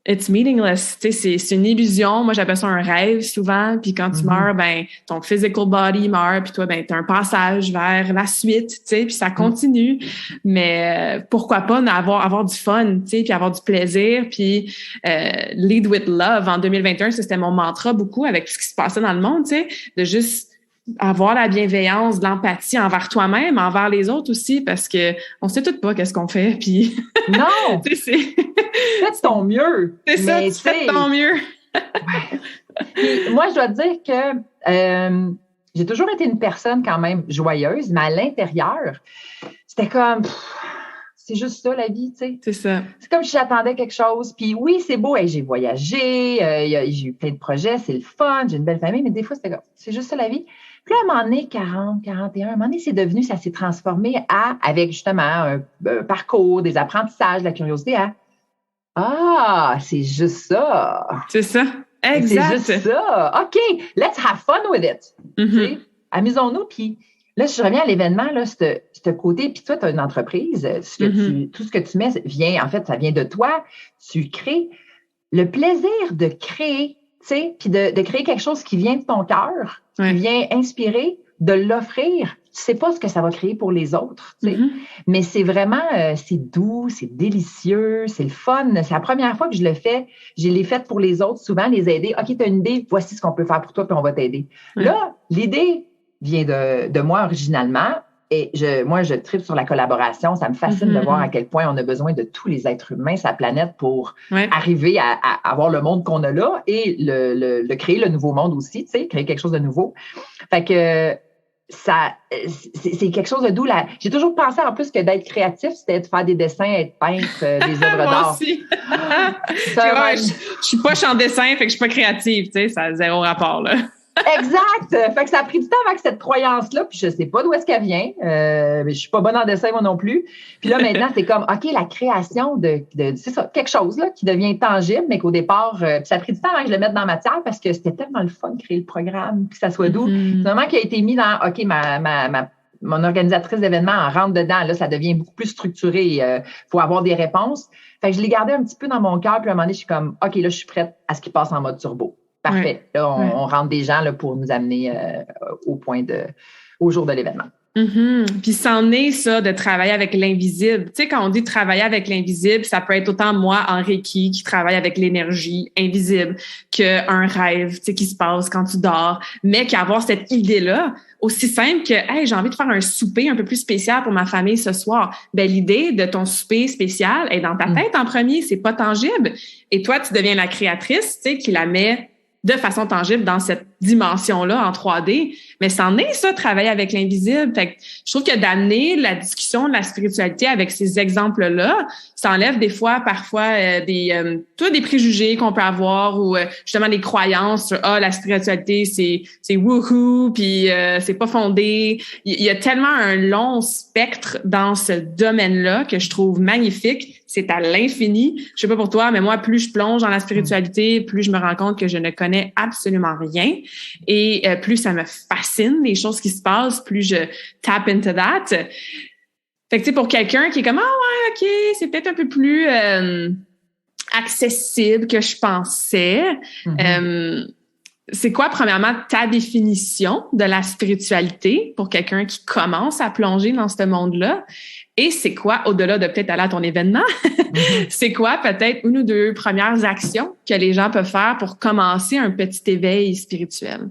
it's meaningless, tu sais, c'est une illusion. Moi, j'appelle ça un rêve souvent. Puis quand tu meurs, ben ton physical body meurt, puis toi, ben t'as un passage vers la suite, tu sais, puis ça continue. Mais pourquoi pas avoir du fun, tu sais, puis avoir du plaisir, puis lead with love. En 2021, c'était mon mantra beaucoup avec tout ce qui se passait dans le monde, tu sais, de juste avoir la bienveillance, de l'empathie envers toi-même, envers les autres aussi, parce que on sait toutes pas qu'est-ce qu'on fait, puis non, tu sais, fais ton mieux. C'est ça, tu fais ton mieux. Ouais. Puis, moi, je dois te dire que j'ai toujours été une personne quand même joyeuse, mais à l'intérieur, c'était comme c'est juste ça la vie, tu sais. C'est ça. C'est comme si j'attendais quelque chose. Puis oui, c'est beau, hey, j'ai voyagé, j'ai eu plein de projets, c'est le fun, j'ai une belle famille, mais des fois, c'était comme c'est juste ça la vie. Puis là, à un moment donné, 40, 41, à un moment donné, ça s'est transformé avec justement un parcours, des apprentissages, de la curiosité, c'est juste ça. C'est ça. Exact. C'est juste ça. OK, let's have fun with it. Mm-hmm. Amusons-nous. Puis là, je reviens à l'événement, là, ce côté. Puis toi, tu as une entreprise. Tout ce que tu mets vient, en fait, ça vient de toi. Tu crées le plaisir de créer, tu sais, puis de créer quelque chose qui vient de ton cœur, qui vient inspirer, de l'offrir. Tu sais pas ce que ça va créer pour les autres, tu sais. Mais c'est vraiment, c'est doux, c'est délicieux, c'est le fun. C'est la première fois que je le fais. Je l'ai fait pour les autres, souvent les aider. OK, tu as une idée, voici ce qu'on peut faire pour toi, puis on va t'aider. Là, l'idée vient de moi originalement. Et moi, je tripe sur la collaboration. Ça me fascine de voir à quel point on a besoin de tous les êtres humains sur la planète pour arriver à avoir le monde qu'on a là et le créer le nouveau monde aussi, tu sais, créer quelque chose de nouveau. Fait que c'est quelque chose de doux. J'ai toujours pensé en plus que d'être créatif, c'était de faire des dessins, être peintre, des œuvres d'art. Moi aussi. Je suis poche en dessin, fait que je suis pas créative, tu sais, ça a zéro rapport, là. Exact! Fait que ça a pris du temps avec cette croyance-là, puis je sais pas d'où est-ce qu'elle vient. Mais je suis pas bonne en dessin, moi non plus. Puis là, maintenant, c'est comme, OK, la création c'est ça, quelque chose là qui devient tangible, mais qu'au départ, ça a pris du temps avant que je le mette dans ma matière parce que c'était tellement le fun de créer le programme, que ça soit doux. C'est vraiment qui a été mis dans, OK, mon organisatrice d'événements en rentre dedans. Là, ça devient beaucoup plus structuré. Faut avoir des réponses. Fait que je l'ai gardé un petit peu dans mon cœur, puis à un moment donné, je suis comme, OK, là, je suis prête à ce qui passe en mode turbo. Parfait. Là, on rentre des gens là, pour nous amener au jour de l'événement. Puis c'en est ça de travailler avec l'invisible. Tu sais, quand on dit travailler avec l'invisible, ça peut être autant moi en Reiki qui travaille avec l'énergie invisible qu'un rêve, tu sais, qui se passe quand tu dors, mais qu'avoir cette idée-là aussi simple que hey, j'ai envie de faire un souper un peu plus spécial pour ma famille ce soir. Ben l'idée de ton souper spécial est dans ta tête en premier, c'est pas tangible. Et toi, tu deviens la créatrice, tu sais, qui la met de façon tangible dans cette dimension-là en 3D. Mais c'en est ça, travailler avec l'invisible. Fait que je trouve que d'amener la discussion de la spiritualité avec ces exemples-là, ça enlève des fois, parfois, des préjugés qu'on peut avoir ou justement des croyances sur la spiritualité, c'est wouhou, puis c'est pas fondé. Il y a tellement un long spectre dans ce domaine-là que je trouve magnifique. C'est à l'infini. Je sais pas pour toi, mais moi, plus je plonge dans la spiritualité, plus je me rends compte que je ne connais absolument rien. Et plus ça me fascine, les choses qui se passent, plus je tap into that. Fait que, tu sais, pour quelqu'un qui est comme, OK, c'est peut-être un peu plus accessible que je pensais. C'est quoi, premièrement, ta définition de la spiritualité pour quelqu'un qui commence à plonger dans ce monde-là? Et c'est quoi, au-delà de peut-être aller à ton événement, c'est quoi peut-être une ou deux premières actions que les gens peuvent faire pour commencer un petit éveil spirituel?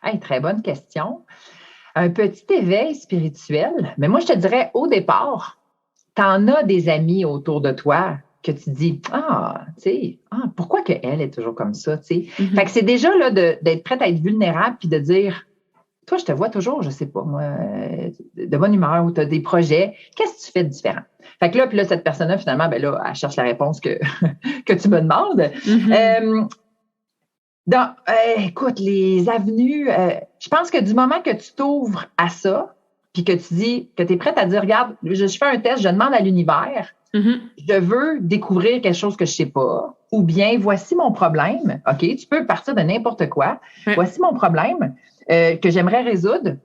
Hey, très bonne question. Un petit éveil spirituel, mais moi, je te dirais, au départ, tu en as des amis autour de toi que tu dis, pourquoi qu'elle est toujours comme ça, tu sais? Fait que c'est déjà là d'être prête à être vulnérable puis de dire, toi, je te vois toujours, je sais pas, moi, de bonne humeur ou tu as des projets, qu'est-ce que tu fais de différent? Fait que là, puis là, cette personne-là, finalement, ben là, elle cherche la réponse que tu me demandes. Écoute, les avenues, je pense que du moment que tu t'ouvres à ça, puis que tu dis que tu es prête à dire, regarde, je fais un test, je demande à l'univers, je veux découvrir quelque chose que je sais pas, ou bien voici mon problème, OK, tu peux partir de n'importe quoi, voici mon problème que j'aimerais résoudre.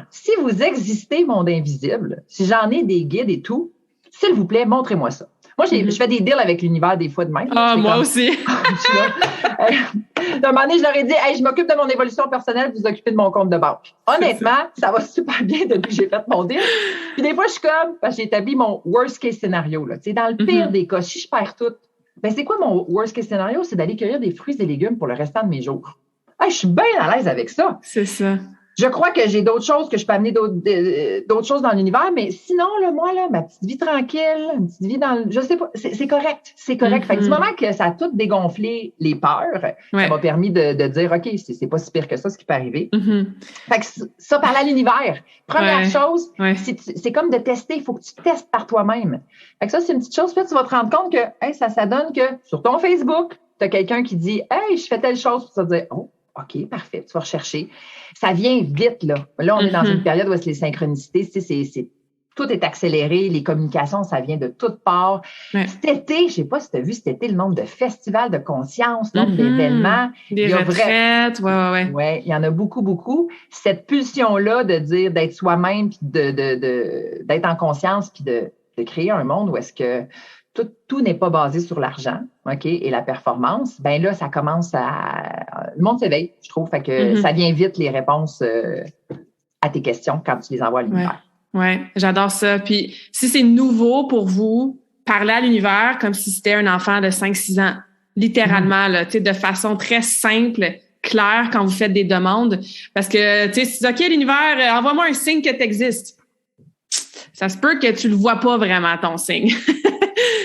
Si vous existez, monde invisible, si j'en ai des guides et tout, s'il vous plaît, montrez-moi ça. Moi, je fais des deals avec l'univers des fois de même. Moi aussi. D'un moment donné, je leur ai dit, hey, je m'occupe de mon évolution personnelle, vous vous occupez de mon compte de banque. Honnêtement, ça va super bien depuis que j'ai fait mon deal. Puis des fois, je suis comme, parce que j'ai établi mon worst case scénario, là. Tu sais, dans le pire des cas, si je perds tout, ben, c'est quoi mon worst case scénario? C'est d'aller cueillir des fruits et légumes pour le restant de mes jours. Hey, je suis bien à l'aise avec ça. C'est ça. Je crois que j'ai d'autres choses, que je peux amener d'autres choses dans l'univers, mais sinon, là, moi, là, ma petite vie tranquille, une petite vie dans je sais pas, c'est correct. C'est correct. Fait que du moment que ça a tout dégonflé les peurs, ça m'a permis de dire, OK, c'est pas si pire que ça, ce qui peut arriver. Fait que ça, parler à l'univers. Première chose, c'est comme de tester. Il faut que tu testes par toi-même. Fait que ça, c'est une petite chose. Puis là, tu vas te rendre compte que, ça donne que sur ton Facebook, tu as quelqu'un qui dit, hey, je fais telle chose, pour te dire, oh, OK, parfait, tu vas rechercher. Ça vient vite, là. Là, on est dans une période où les synchronicités, tout est accéléré, les communications, ça vient de toutes parts. Cet été, je sais pas si tu as vu cet été, le nombre de festivals de conscience, le nombre d'événements. Des retraites, ouais, il y en a beaucoup, beaucoup. Cette pulsion-là de dire, d'être soi-même, puis d'être en conscience, puis de créer un monde où est-ce que tout n'est pas basé sur l'argent, OK, et la performance, ben là, ça commence le monde s'éveille, je trouve, fait que ça vient vite les réponses à tes questions quand tu les envoies à l'univers. Ouais, j'adore ça. Puis si c'est nouveau pour vous, parler à l'univers comme si c'était un enfant de 5-6 ans, littéralement, là, tu sais, de façon très simple, claire quand vous faites des demandes, parce que, tu sais, si OK, l'univers, envoie-moi un signe que tu existes. Ça se peut que tu le vois pas vraiment, ton signe.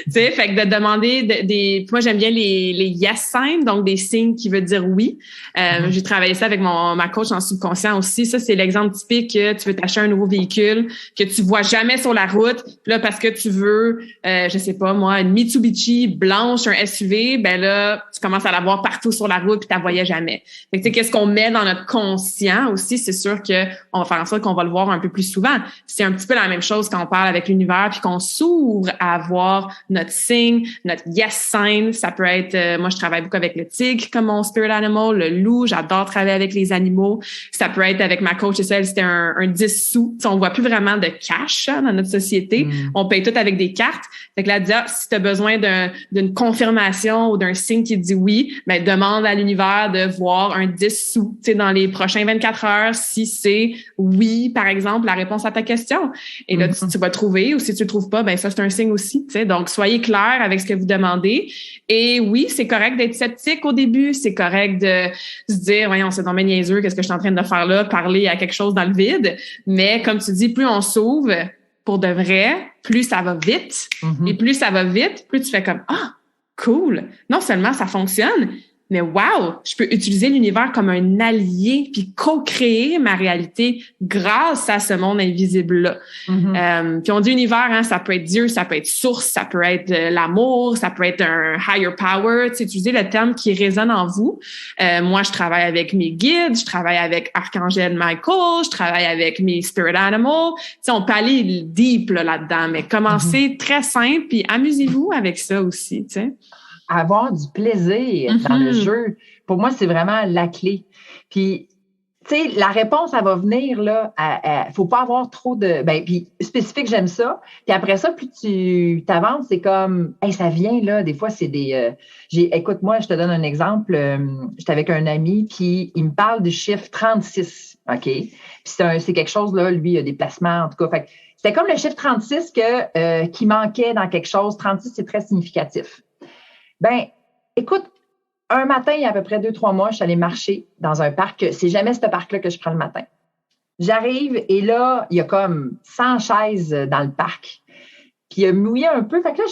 Tu sais, fait que de demander moi j'aime bien les yes signs, donc des signes qui veulent dire oui. J'ai travaillé ça avec ma coach en subconscient aussi. Ça, c'est l'exemple typique que tu veux t'acheter un nouveau véhicule que tu vois jamais sur la route. Puis là, parce que tu veux, je sais pas moi, une Mitsubishi blanche, un SUV, ben là, tu commences à la voir partout sur la route puis tu la voyais jamais. Fait que tu sais, qu'est-ce qu'on met dans notre conscient aussi, c'est sûr que on va faire en sorte qu'on va le voir un peu plus souvent. C'est un petit peu la même chose quand on parle avec l'univers puis qu'on s'ouvre à voir notre signe, notre yes sign. Ça peut être, moi je travaille beaucoup avec le tigre comme mon spirit animal, le loup, j'adore travailler avec les animaux. Ça peut être avec ma coach, c'était un 10 sous. T'sais, on voit plus vraiment de cash dans notre société. On paye tout avec des cartes. Fait que là, dire, si tu as besoin d'une confirmation ou d'un signe qui dit oui, ben demande à l'univers de voir un 10 sous dans les prochains 24 heures si c'est oui, par exemple, la réponse à ta question. Et là, tu vas trouver, ou si tu le trouves pas, ben ça, c'est un signe aussi. T'sais. Donc, soyez clair avec ce que vous demandez. Et oui, c'est correct d'être sceptique au début. C'est correct de se dire, voyons, c'est tombé niaiseux, qu'est-ce que je suis en train de faire là, parler à quelque chose dans le vide. Mais comme tu dis, plus on s'ouvre pour de vrai, plus ça va vite. Et plus ça va vite, plus tu fais comme, cool. Non seulement ça fonctionne, mais wow, je peux utiliser l'univers comme un allié puis co-créer ma réalité grâce à ce monde invisible-là. Puis on dit univers, hein, ça peut être Dieu, ça peut être source, ça peut être l'amour, ça peut être un higher power. Tu sais, utiliser le terme qui résonne en vous. Moi, je travaille avec mes guides, je travaille avec Archangel Michael, je travaille avec mes spirit animals. Tu sais, on peut aller deep là-dedans, mais commencez très simple puis amusez-vous avec ça aussi, tu sais. Avoir du plaisir dans le jeu, pour moi, c'est vraiment la clé. Puis, tu sais, la réponse, elle va venir, là. Faut pas avoir trop de. Ben, puis spécifique, j'aime ça. Puis après ça, plus tu t'avances, c'est comme, hey, ça vient, là. Des fois, c'est des. Écoute, moi, je te donne un exemple. J'étais avec un ami, puis il me parle du chiffre 36. OK? Puis c'est quelque chose, là, lui, il a des placements, en tout cas. Fait que c'était comme le chiffre 36 qui manquait dans quelque chose. 36, c'est très significatif. Ben, écoute, un matin, il y a à peu près 2-3 mois, je suis allée marcher dans un parc. C'est jamais ce parc-là que je prends le matin. J'arrive et là, il y a comme 100 chaises dans le parc. Puis il a mouillé un peu. Fait que là,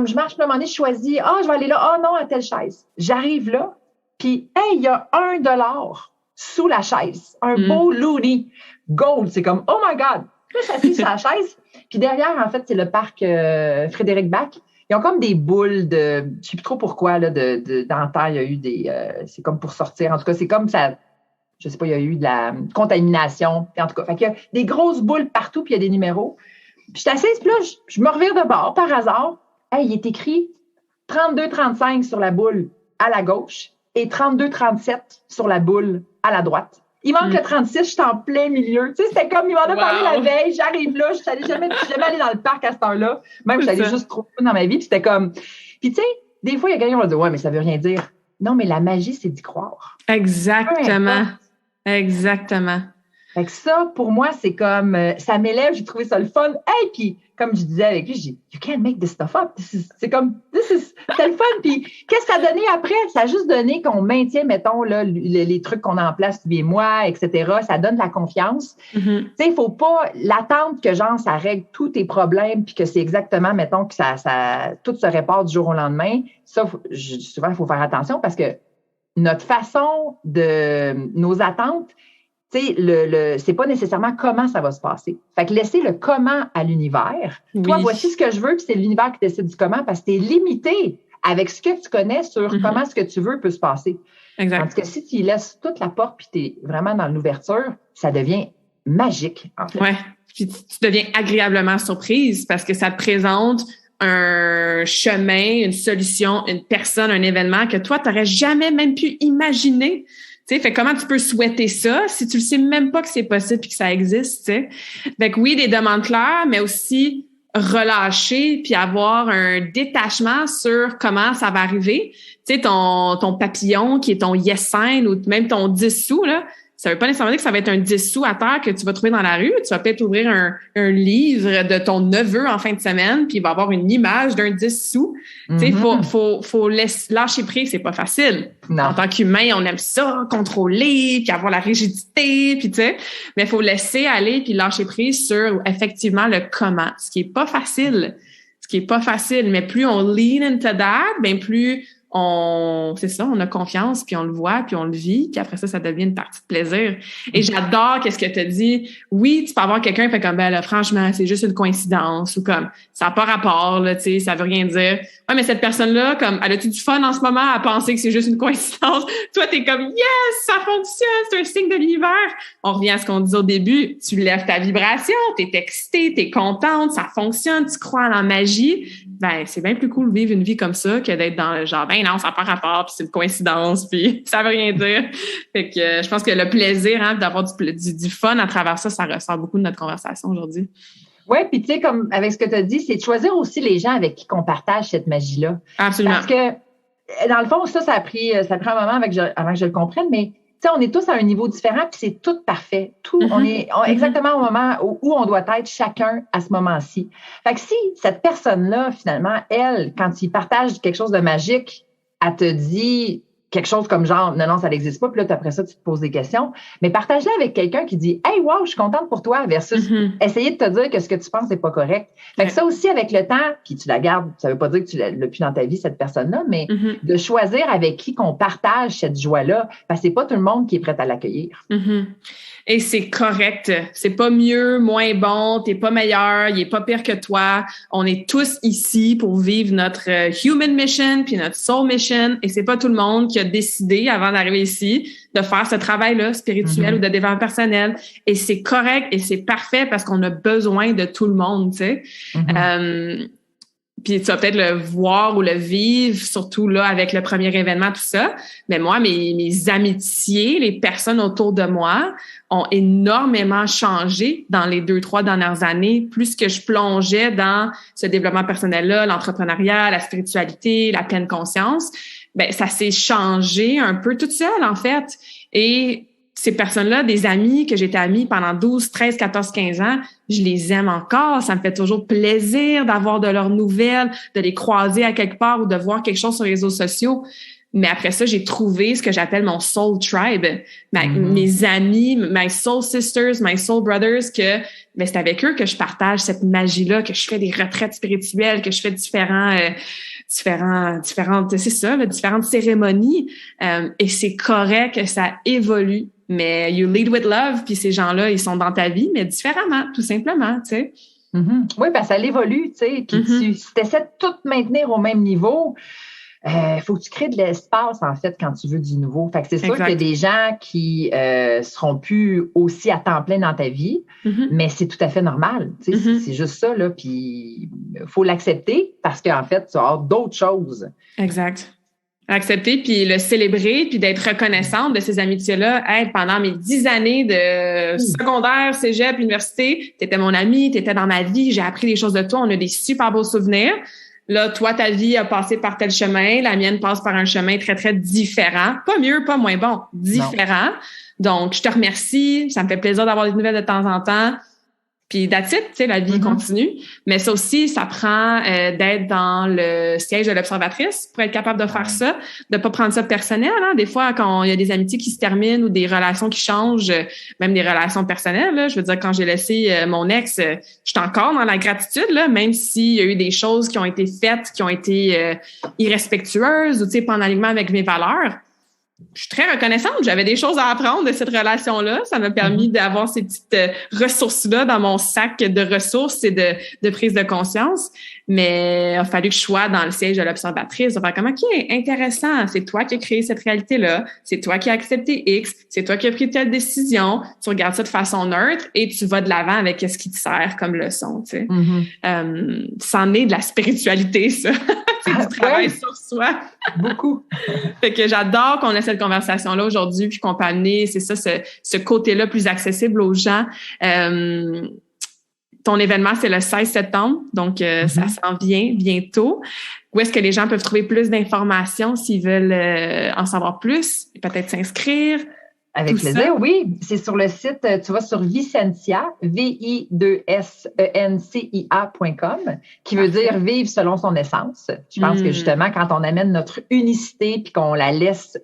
je marche, puis à un moment donné, je choisis, je vais aller là. Non, à telle chaise. J'arrive là, puis, hey, il y a $1 sous la chaise. Un beau loony gold. C'est comme, oh my God. Là, je suis assise sur la chaise. Puis derrière, en fait, c'est le parc Frédéric Bach. Ils ont comme des boules de, je sais plus trop pourquoi, là, dentaire, il y a eu c'est comme pour sortir. En tout cas, c'est comme ça, je sais pas, il y a eu de la contamination. En tout cas, fait qu'il y a des grosses boules partout, puis il y a des numéros. Puis je suis assise, puis là, je me revire de bord, par hasard. Hey, il est écrit 32-35 sur la boule à la gauche et 32-37 sur la boule à la droite. Il manque le 36, je suis en plein milieu. Tu sais, c'était comme, il m'en a parlé la veille, j'arrive là, je suis jamais allée dans le parc à cette heure-là. Même, je suis allée juste trop peu dans ma vie, puis c'était comme... Puis tu sais, des fois, il y a quelqu'un qui va dire, ouais, mais ça veut rien dire. Non, mais la magie, c'est d'y croire. Exactement. Exactement. Fait que ça, pour moi, c'est comme, ça m'élève, j'ai trouvé ça le fun. Hey, puis comme je disais avec lui, je dis, you can't make this stuff up. C'est le fun. Puis qu'est-ce que ça a donné après? Ça a juste donné qu'on maintient, mettons, là, les trucs qu'on a en place, lui et moi, etc. Ça donne de la confiance. Tu sais, il faut pas l'attendre que, genre, ça règle tous tes problèmes puis que c'est exactement, mettons, que ça tout se répare du jour au lendemain. Ça, souvent, il faut faire attention parce que notre façon nos attentes, tu sais, c'est pas nécessairement comment ça va se passer. Fait que laisser le comment à l'univers. Oui. Toi, voici ce que je veux, puis c'est l'univers qui décide du comment parce que t'es limité avec ce que tu connais sur comment ce que tu veux peut se passer. Exact. Tandis que si tu y laisses toute la porte puis t'es vraiment dans l'ouverture, ça devient magique, en fait. Ouais. Puis tu deviens agréablement surprise parce que ça te présente un chemin, une solution, une personne, un événement que toi, t'aurais jamais même pu imaginer. Tu sais, fait comment tu peux souhaiter ça si tu le sais même pas que c'est possible puis que ça existe, tu sais. Fait que oui, des demandes claires, mais aussi relâcher puis avoir un détachement sur comment ça va arriver. Tu sais, ton papillon qui est ton yes sign ou même ton 10 sous, là, ça veut pas nécessairement dire que ça va être un 10 sous à terre que tu vas trouver dans la rue. Tu vas peut-être ouvrir un livre de ton neveu en fin de semaine, puis il va avoir une image d'un 10 sous. Tu sais, faut lâcher prise, c'est pas facile. Non. En tant qu'humain, on aime ça, contrôler, puis avoir la rigidité, puis tu sais, mais faut laisser aller puis lâcher prise sur effectivement le comment, ce qui est pas facile. Mais plus on lean into that, ben plus on a confiance, puis on le voit, puis on le vit, puis après ça devient une partie de plaisir. Et j'adore qu'est-ce que tu as dit. Oui, tu peux avoir quelqu'un qui fait comme, ben là, franchement, c'est juste une coïncidence, ou comme, ça n'a pas rapport, là, tu sais, ça veut rien dire. Ouais, mais cette personne-là, comme, elle a-tu du fun en ce moment à penser que c'est juste une coïncidence? Toi, t'es comme, yes, ça fonctionne, c'est un signe de l'univers. On revient à ce qu'on disait au début. Tu lèves ta vibration, t'es excitée, t'es contente, ça fonctionne, tu crois en la magie. Ben, c'est bien plus cool de vivre une vie comme ça que d'être dans le genre, ben non, ça n'a pas rapport, puis c'est une coïncidence, puis ça veut rien dire. Fait que je pense que le plaisir, hein, d'avoir du fun à travers ça ressort beaucoup de notre conversation aujourd'hui. Oui, puis tu sais, comme avec ce que tu as dit, c'est de choisir aussi les gens avec qui on partage cette magie-là. Absolument. Parce que, dans le fond, ça a pris un moment avant que je le comprenne, mais tu sais, on est tous à un niveau différent, puis c'est tout parfait. On est exactement au moment où on doit être chacun à ce moment-ci. Fait que si cette personne-là, finalement, elle, quand il partage quelque chose de magique, elle te dit quelque chose comme genre, non, ça n'existe pas, puis là, après ça, tu te poses des questions. Mais partage-la avec quelqu'un qui dit, hey, wow, je suis contente pour toi, versus essayer de te dire que ce que tu penses n'est pas correct. Fait que ça aussi, avec le temps, puis tu la gardes, ça veut pas dire que tu l'as plus dans ta vie, cette personne-là, mais de choisir avec qui qu'on partage cette joie-là, parce que c'est pas tout le monde qui est prêt à l'accueillir. Et c'est correct. C'est pas mieux, moins bon, t'es pas meilleur, il est pas pire que toi. On est tous ici pour vivre notre human mission puis notre soul mission, et c'est pas tout le monde qui a décidé avant d'arriver ici de faire ce travail-là spirituel ou de développement personnel. Et c'est correct et c'est parfait parce qu'on a besoin de tout le monde, tu sais. puis tu vas peut-être le voir ou le vivre, surtout là avec le premier événement, tout ça. Mais moi, mes amitiés, les personnes autour de moi ont énormément changé dans les 2-3 dernières années, plus que je plongeais dans ce développement personnel-là, l'entrepreneuriat, la spiritualité, la pleine conscience. Ben ça s'est changé un peu toute seule, en fait. Et ces personnes-là, des amis que j'étais amie pendant 12, 13, 14, 15 ans, je les aime encore. Ça me fait toujours plaisir d'avoir de leurs nouvelles, de les croiser à quelque part ou de voir quelque chose sur les réseaux sociaux. Mais après ça, j'ai trouvé ce que j'appelle mon soul tribe. Mes amis, my soul sisters, my soul brothers, que ben, c'est avec eux que je partage cette magie-là, que je fais des retraites spirituelles, que je fais différentes, c'est ça, là, différentes cérémonies. Et c'est correct que ça évolue. Mais you lead with love, puis ces gens-là, ils sont dans ta vie, mais différemment, tout simplement, tu sais. Mm-hmm. Oui, parce que ça évolue, tu sais. Puis si tu essaies de tout maintenir au même niveau, faut que tu crées de l'espace, en fait, quand tu veux du nouveau. Fait que c'est sûr qu'il y a des gens qui seront plus aussi à temps plein dans ta vie, mais c'est tout à fait normal. Tu sais, c'est juste ça, là. Puis faut l'accepter parce qu'en fait, tu vas avoir d'autres choses. Exact. Accepter, puis le célébrer, puis d'être reconnaissante de ces amitiés-là. Hey, pendant mes 10 années de secondaire, cégep, université, t'étais mon ami, t'étais dans ma vie, j'ai appris des choses de toi, on a des super beaux souvenirs. Là, toi, ta vie a passé par tel chemin, la mienne passe par un chemin très, très différent. Pas mieux, pas moins bon, différent. Non. Donc, je te remercie, ça me fait plaisir d'avoir des nouvelles de temps en temps. Puis that's it, tu sais, la vie continue. Mais ça aussi, ça prend d'être dans le siège de l'observatrice pour être capable de faire ça, de pas prendre ça personnel. Hein. Des fois, quand il y a des amitiés qui se terminent ou des relations qui changent, même des relations personnelles, là, je veux dire, quand j'ai laissé mon ex, je suis encore dans la gratitude, là, même s'il y a eu des choses qui ont été faites, qui ont été irrespectueuses ou, tu sais, pas en alignement avec mes valeurs. Je suis très reconnaissante. J'avais des choses à apprendre de cette relation-là. Ça m'a permis d'avoir ces petites ressources-là dans mon sac de ressources et de prise de conscience. Mais il a fallu que je sois dans le siège de l'observatrice. De faire comme, OK, intéressant. C'est toi qui as créé cette réalité-là. C'est toi qui as accepté X. C'est toi qui as pris telle décision. Tu regardes ça de façon neutre et tu vas de l'avant avec ce qui te sert comme leçon, tu sais. C'en est de la spiritualité, ça. C'est du travail sur soi. Beaucoup. Fait que j'adore qu'on ait cette conversation-là aujourd'hui puis qu'on peut amener, c'est ça, ce côté-là plus accessible aux gens. Ton événement, c'est le 16 septembre, donc ça s'en vient bientôt. Où est-ce que les gens peuvent trouver plus d'informations s'ils veulent en savoir plus et peut-être s'inscrire? Avec plaisir, oui. C'est sur le site, tu vas sur Vicentia, VI2SENCIA.com, qui veut dire vivre selon son essence. Je pense que justement, quand on amène notre unicité puis qu'on la laisse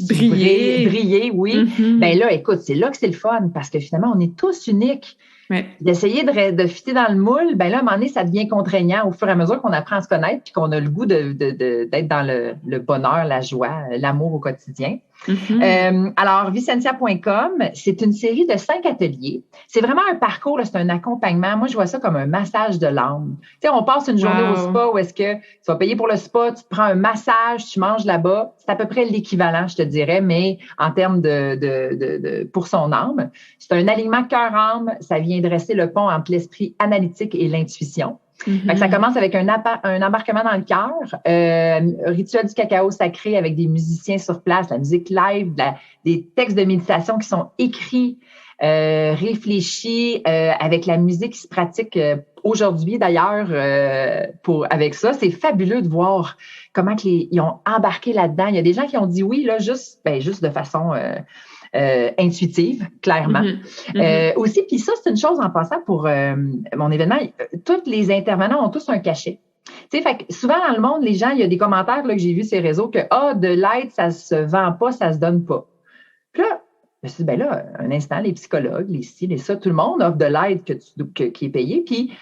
briller, oui, ben là, écoute, c'est là que c'est le fun parce que finalement, on est tous uniques. Ouais. D'essayer de fitter dans le moule, ben là, à un moment donné, ça devient contraignant au fur et à mesure qu'on apprend à se connaître puis qu'on a le goût d'être dans le bonheur, la joie, l'amour au quotidien. Alors, Vicentia.com, c'est une série de 5 ateliers. C'est vraiment un parcours, là, c'est un accompagnement. Moi, je vois ça comme un massage de l'âme. Tu sais, on passe une journée au spa où est-ce que tu vas payer pour le spa, tu te prends un massage, tu manges là-bas. C'est à peu près l'équivalent, je te dirais, mais en termes pour son âme. C'est un alignement cœur-âme. Ça vient dresser le pont entre l'esprit analytique et l'intuition. Fait que ça commence avec un embarquement dans le cœur, rituel du cacao sacré avec des musiciens sur place, la musique live, des textes de méditation qui sont écrits, réfléchis, avec la musique qui se pratique aujourd'hui d'ailleurs avec ça. C'est fabuleux de voir comment ils ont embarqué là-dedans. Il y a des gens qui ont dit oui, là, juste de façon intuitive, clairement. Aussi, puis ça, c'est une chose en passant pour mon événement, tous les intervenants ont tous un cachet. Tu sais, fait que souvent dans le monde, les gens, il y a des commentaires là, que j'ai vus sur les réseaux que de l'aide, ça se vend pas, ça se donne pas. Puis là, je me suis dit, ben là, un instant, les psychologues, les ci, les ça, tout le monde offre de l'aide qui est payée. Puis,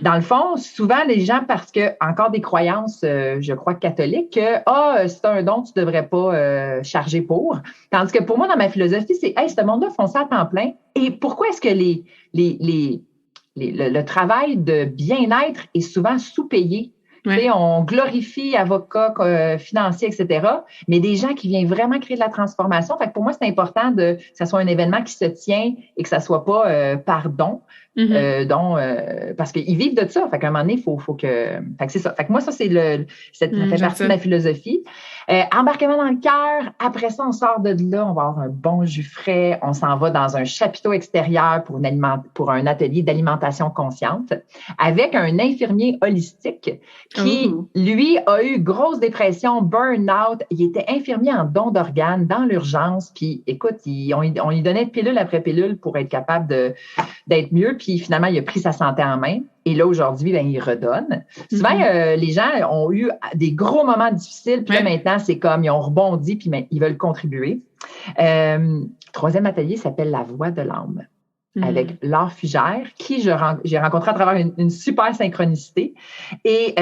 dans le fond, souvent, les gens, parce que encore des croyances, je crois, catholiques, que c'est un don, tu devrais pas charger pour. Tandis que pour moi, dans ma philosophie, c'est, hey, ce monde-là font ça à temps plein. Et pourquoi est-ce que le travail de bien-être est souvent sous-payé? Ouais. Tu sais, on glorifie avocats, financiers, etc., mais des gens qui viennent vraiment créer de la transformation. Fait que pour moi, c'est important que ça soit un événement qui se tient et que ça soit pas pardon. Parce qu'ils vivent de ça. Fait qu'à un moment donné, faut que. Fait que c'est ça. Fait que moi, ça, ça fait partie de ma philosophie. Embarquement dans le cœur. Après ça, on sort de là, on va avoir un bon jus frais. On s'en va dans un chapiteau extérieur pour un atelier d'alimentation consciente avec un infirmier holistique qui, lui, a eu grosse dépression, burn-out. Il était infirmier en don d'organes dans l'urgence. Puis, écoute, on lui donnait pilule après pilule pour être capable d'être mieux. Puis, finalement, il a pris sa santé en main. Et là, aujourd'hui, il redonne. Souvent, les gens ont eu des gros moments difficiles. Puis là, maintenant, c'est comme, ils ont rebondi, puis ils veulent contribuer. Troisième atelier s'appelle La Voix de l'âme, avec Laure Fugère, qui j'ai rencontré à travers une super synchronicité. Et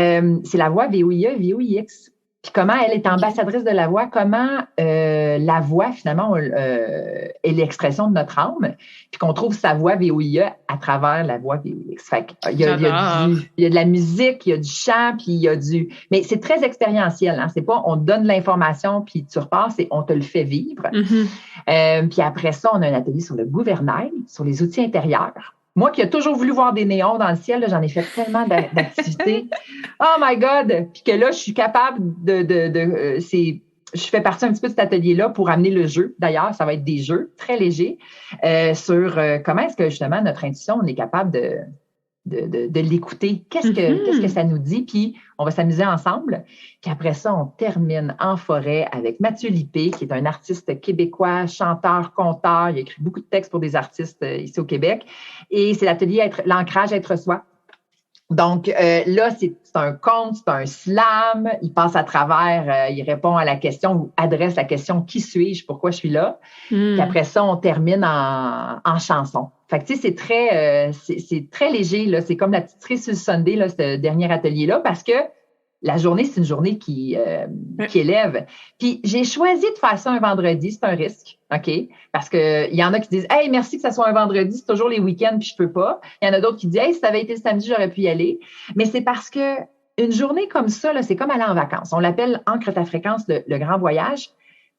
c'est la voix VOIA, VOIX. Puis comment elle est ambassadrice de la voix, comment la voix, finalement, est l'expression de notre âme, puis qu'on trouve sa voix VOIA à travers la voix VOIX. Fait qu'il y a de la musique, il y a du chant, puis il y a du... Mais c'est très expérientiel, hein? C'est pas on te donne de l'information, puis tu repars, c'est on te le fait vivre. Puis après ça, on a un atelier sur le gouvernail, sur les outils intérieurs. Moi qui ai toujours voulu voir des néons dans le ciel, là, j'en ai fait tellement d'activités. Oh my God! Puis que là, je suis capable je fais partie un petit peu de cet atelier-là pour amener le jeu. D'ailleurs, ça va être des jeux très légers sur comment est-ce que justement notre intuition, on est capable de l'écouter. Qu'est-ce que ça nous dit? Puis on va s'amuser ensemble. Puis après ça, on termine en forêt avec Mathieu Lippé, qui est un artiste québécois, chanteur, conteur. Il a écrit beaucoup de textes pour des artistes ici au Québec. Et c'est l'atelier L'ancrage être soi. Donc là, c'est un conte, c'est un slam. Il passe à travers, il répond à la question ou adresse la question « Qui suis-je? Pourquoi je suis là? » Puis après ça, on termine en chanson. Fait que tu sais, c'est très léger, là. C'est comme la petite cerise sur le Sunday, là, ce dernier atelier-là, parce que la journée, c'est une journée qui élève. Puis j'ai choisi de faire ça un vendredi, c'est un risque, OK? Parce que il y en a qui disent « Hey, merci que ça soit un vendredi, c'est toujours les week-ends, puis je peux pas. » Il y en a d'autres qui disent « Hey, si ça avait été le samedi, j'aurais pu y aller. » Mais c'est parce que une journée comme ça, là, c'est comme aller en vacances. On l'appelle « Ancre ta fréquence », le grand voyage.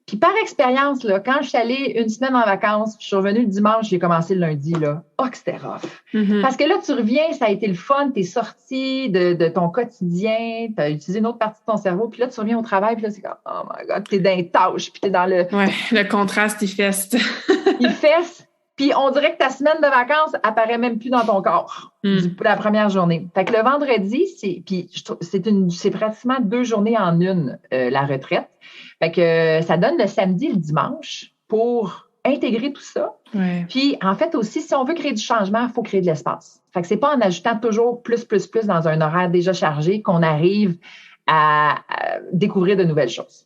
Puis par expérience, là, quand je suis allée une semaine en vacances, puis je suis revenue le dimanche, j'ai commencé le lundi, là, que c'était rough. Parce que là, tu reviens, ça a été le fun, t'es sorti de ton quotidien, t'as utilisé une autre partie de ton cerveau, puis là, tu reviens au travail, puis là, c'est comme, oh my God, t'es dans les tâches, puis t'es dans le... Ouais, le contraste, il feste. Il feste, puis on dirait que ta semaine de vacances apparaît même plus dans ton corps pour la première journée. Fait que le vendredi, c'est pratiquement 2 journées en une, la retraite. Fait que ça donne le samedi et le dimanche pour intégrer tout ça. Ouais. Puis, en fait, aussi, si on veut créer du changement, il faut créer de l'espace. Fait que c'est pas en ajoutant toujours plus dans un horaire déjà chargé qu'on arrive à découvrir de nouvelles choses.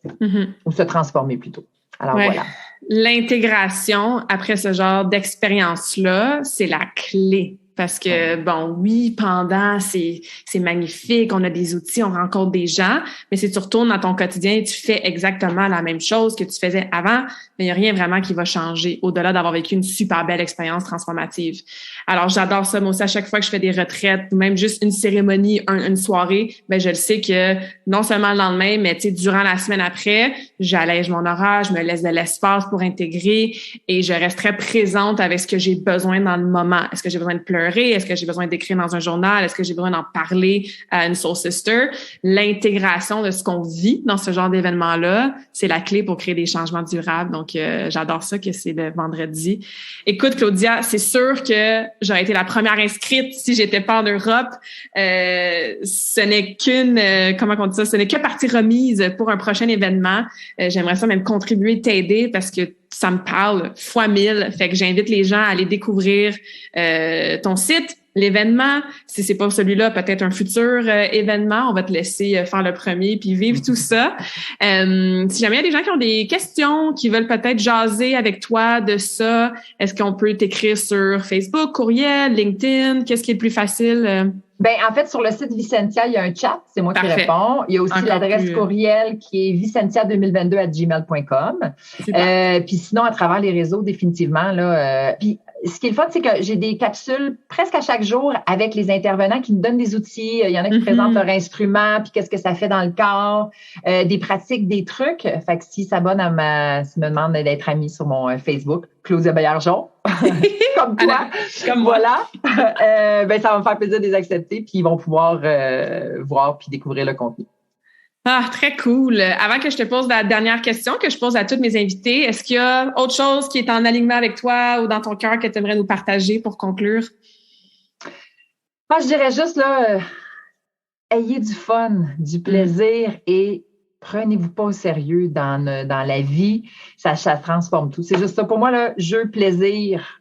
Ou se transformer plutôt. Alors, voilà. L'intégration, après ce genre d'expérience-là, c'est la clé. Parce que, bon, oui, pendant, c'est magnifique, on a des outils, on rencontre des gens, mais si tu retournes dans ton quotidien et tu fais exactement la même chose que tu faisais avant, mais il n'y a rien vraiment qui va changer, au-delà d'avoir vécu une super belle expérience transformative. Alors, j'adore ça. Moi aussi, à chaque fois que je fais des retraites, ou même juste une cérémonie, une soirée, ben je le sais que non seulement le lendemain, mais tu sais, durant la semaine après, j'allège mon horaire, je me laisse de l'espace pour intégrer et je reste très présente avec ce que j'ai besoin dans le moment. Est-ce que j'ai besoin de pleurer? Est-ce que j'ai besoin d'écrire dans un journal? Est-ce que j'ai besoin d'en parler à une soul sister? L'intégration de ce qu'on vit dans ce genre d'événement-là, c'est la clé pour créer des changements durables. Donc, j'adore ça que c'est le vendredi. Écoute, Claudia, c'est sûr que j'aurais été la première inscrite si j'étais pas en Europe. Ce n'est comment on dit ça? Ce n'est que partie remise pour un prochain événement. J'aimerais ça même contribuer, t'aider parce que ça me parle fois 1000. Fait que j'invite les gens à aller découvrir ton site, l'événement. Si c'est pas celui-là, peut-être un futur événement. On va te laisser faire le premier puis vivre tout ça. Si jamais il y a des gens qui ont des questions, qui veulent peut-être jaser avec toi de ça, est-ce qu'on peut t'écrire sur Facebook, courriel, LinkedIn? Qu'est-ce qui est le plus facile? Ben, en fait, sur le site Vicentia, il y a un chat, c'est moi qui réponds. Il y a aussi l'adresse courriel qui est vicentia2022@gmail.com. Puis sinon, à travers les réseaux, définitivement, là, puis ce qui est le fun, c'est que j'ai des capsules presque à chaque jour avec les intervenants qui me donnent des outils. Il y en a qui présentent leur instrument, puis qu'est-ce que ça fait dans le corps, des pratiques, des trucs. Fait que s'ils s'abonnent s'ils me demandent d'être amis sur mon Facebook, Claudia Baillargeon, comme toi, comme voilà, ben ça va me faire plaisir de les accepter, puis ils vont pouvoir voir puis découvrir le contenu. Ah, très cool. Avant que je te pose la dernière question que je pose à toutes mes invités, est-ce qu'il y a autre chose qui est en alignement avec toi ou dans ton cœur que tu aimerais nous partager pour conclure? Moi, je dirais juste, là, ayez du fun, du plaisir et prenez-vous pas au sérieux dans la vie. Ça transforme tout. C'est juste ça. Pour moi, là, jeu, plaisir,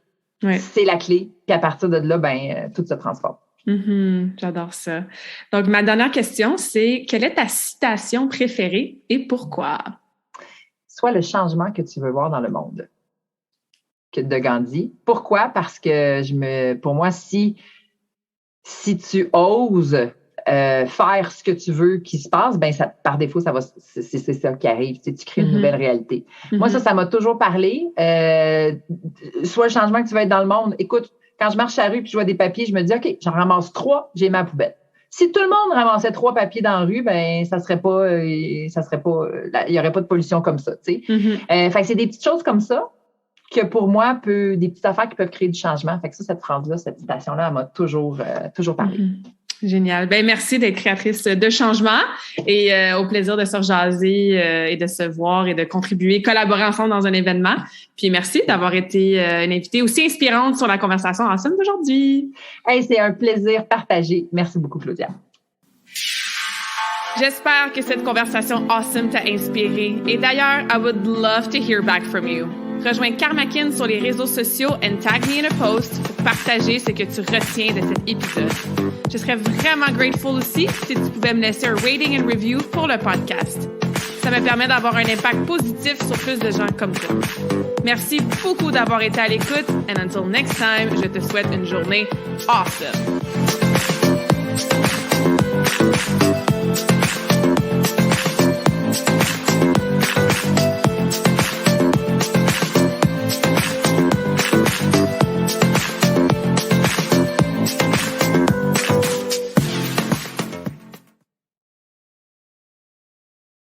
c'est la clé. Puis à partir de là, ben tout se transforme. J'adore ça. Donc, ma dernière question, c'est quelle est ta citation préférée et pourquoi? Sois le changement que tu veux voir dans le monde. De Gandhi. Pourquoi? Parce que pour moi, si tu oses faire ce que tu veux qu'il se passe, ben ça, par défaut, c'est ça qui arrive. Tu crées une nouvelle réalité. Moi, ça m'a toujours parlé. Sois le changement que tu veux être dans le monde. Écoute, quand je marche à la rue puis je vois des papiers, je me dis, OK, j'en ramasse 3, j'ai ma poubelle. Si tout le monde ramassait 3 papiers dans la rue, ben ça serait pas, il y aurait pas de pollution comme ça, tu sais. Fait que c'est des petites choses comme ça que pour moi des petites affaires qui peuvent créer du changement. Fait que cette phrase-là, cette citation-là, elle m'a toujours parlé. Génial. Ben merci d'être créatrice de changement et au plaisir de se rejaser et de se voir et de contribuer, collaborer ensemble dans un événement. Puis merci d'avoir été une invitée aussi inspirante sur la conversation Awesome d'aujourd'hui. Hey, c'est un plaisir partagé. Merci beaucoup, Claudia. J'espère que cette conversation Awesome t'a inspiré. Et d'ailleurs, I would love to hear back from you. Rejoins Karmakin sur les réseaux sociaux and tag me in a post pour partager ce que tu retiens de cet épisode. Je serais vraiment grateful aussi si tu pouvais me laisser un rating and review pour le podcast. Ça me permet d'avoir un impact positif sur plus de gens comme toi. Merci beaucoup d'avoir été à l'écoute and until next time, je te souhaite une journée awesome.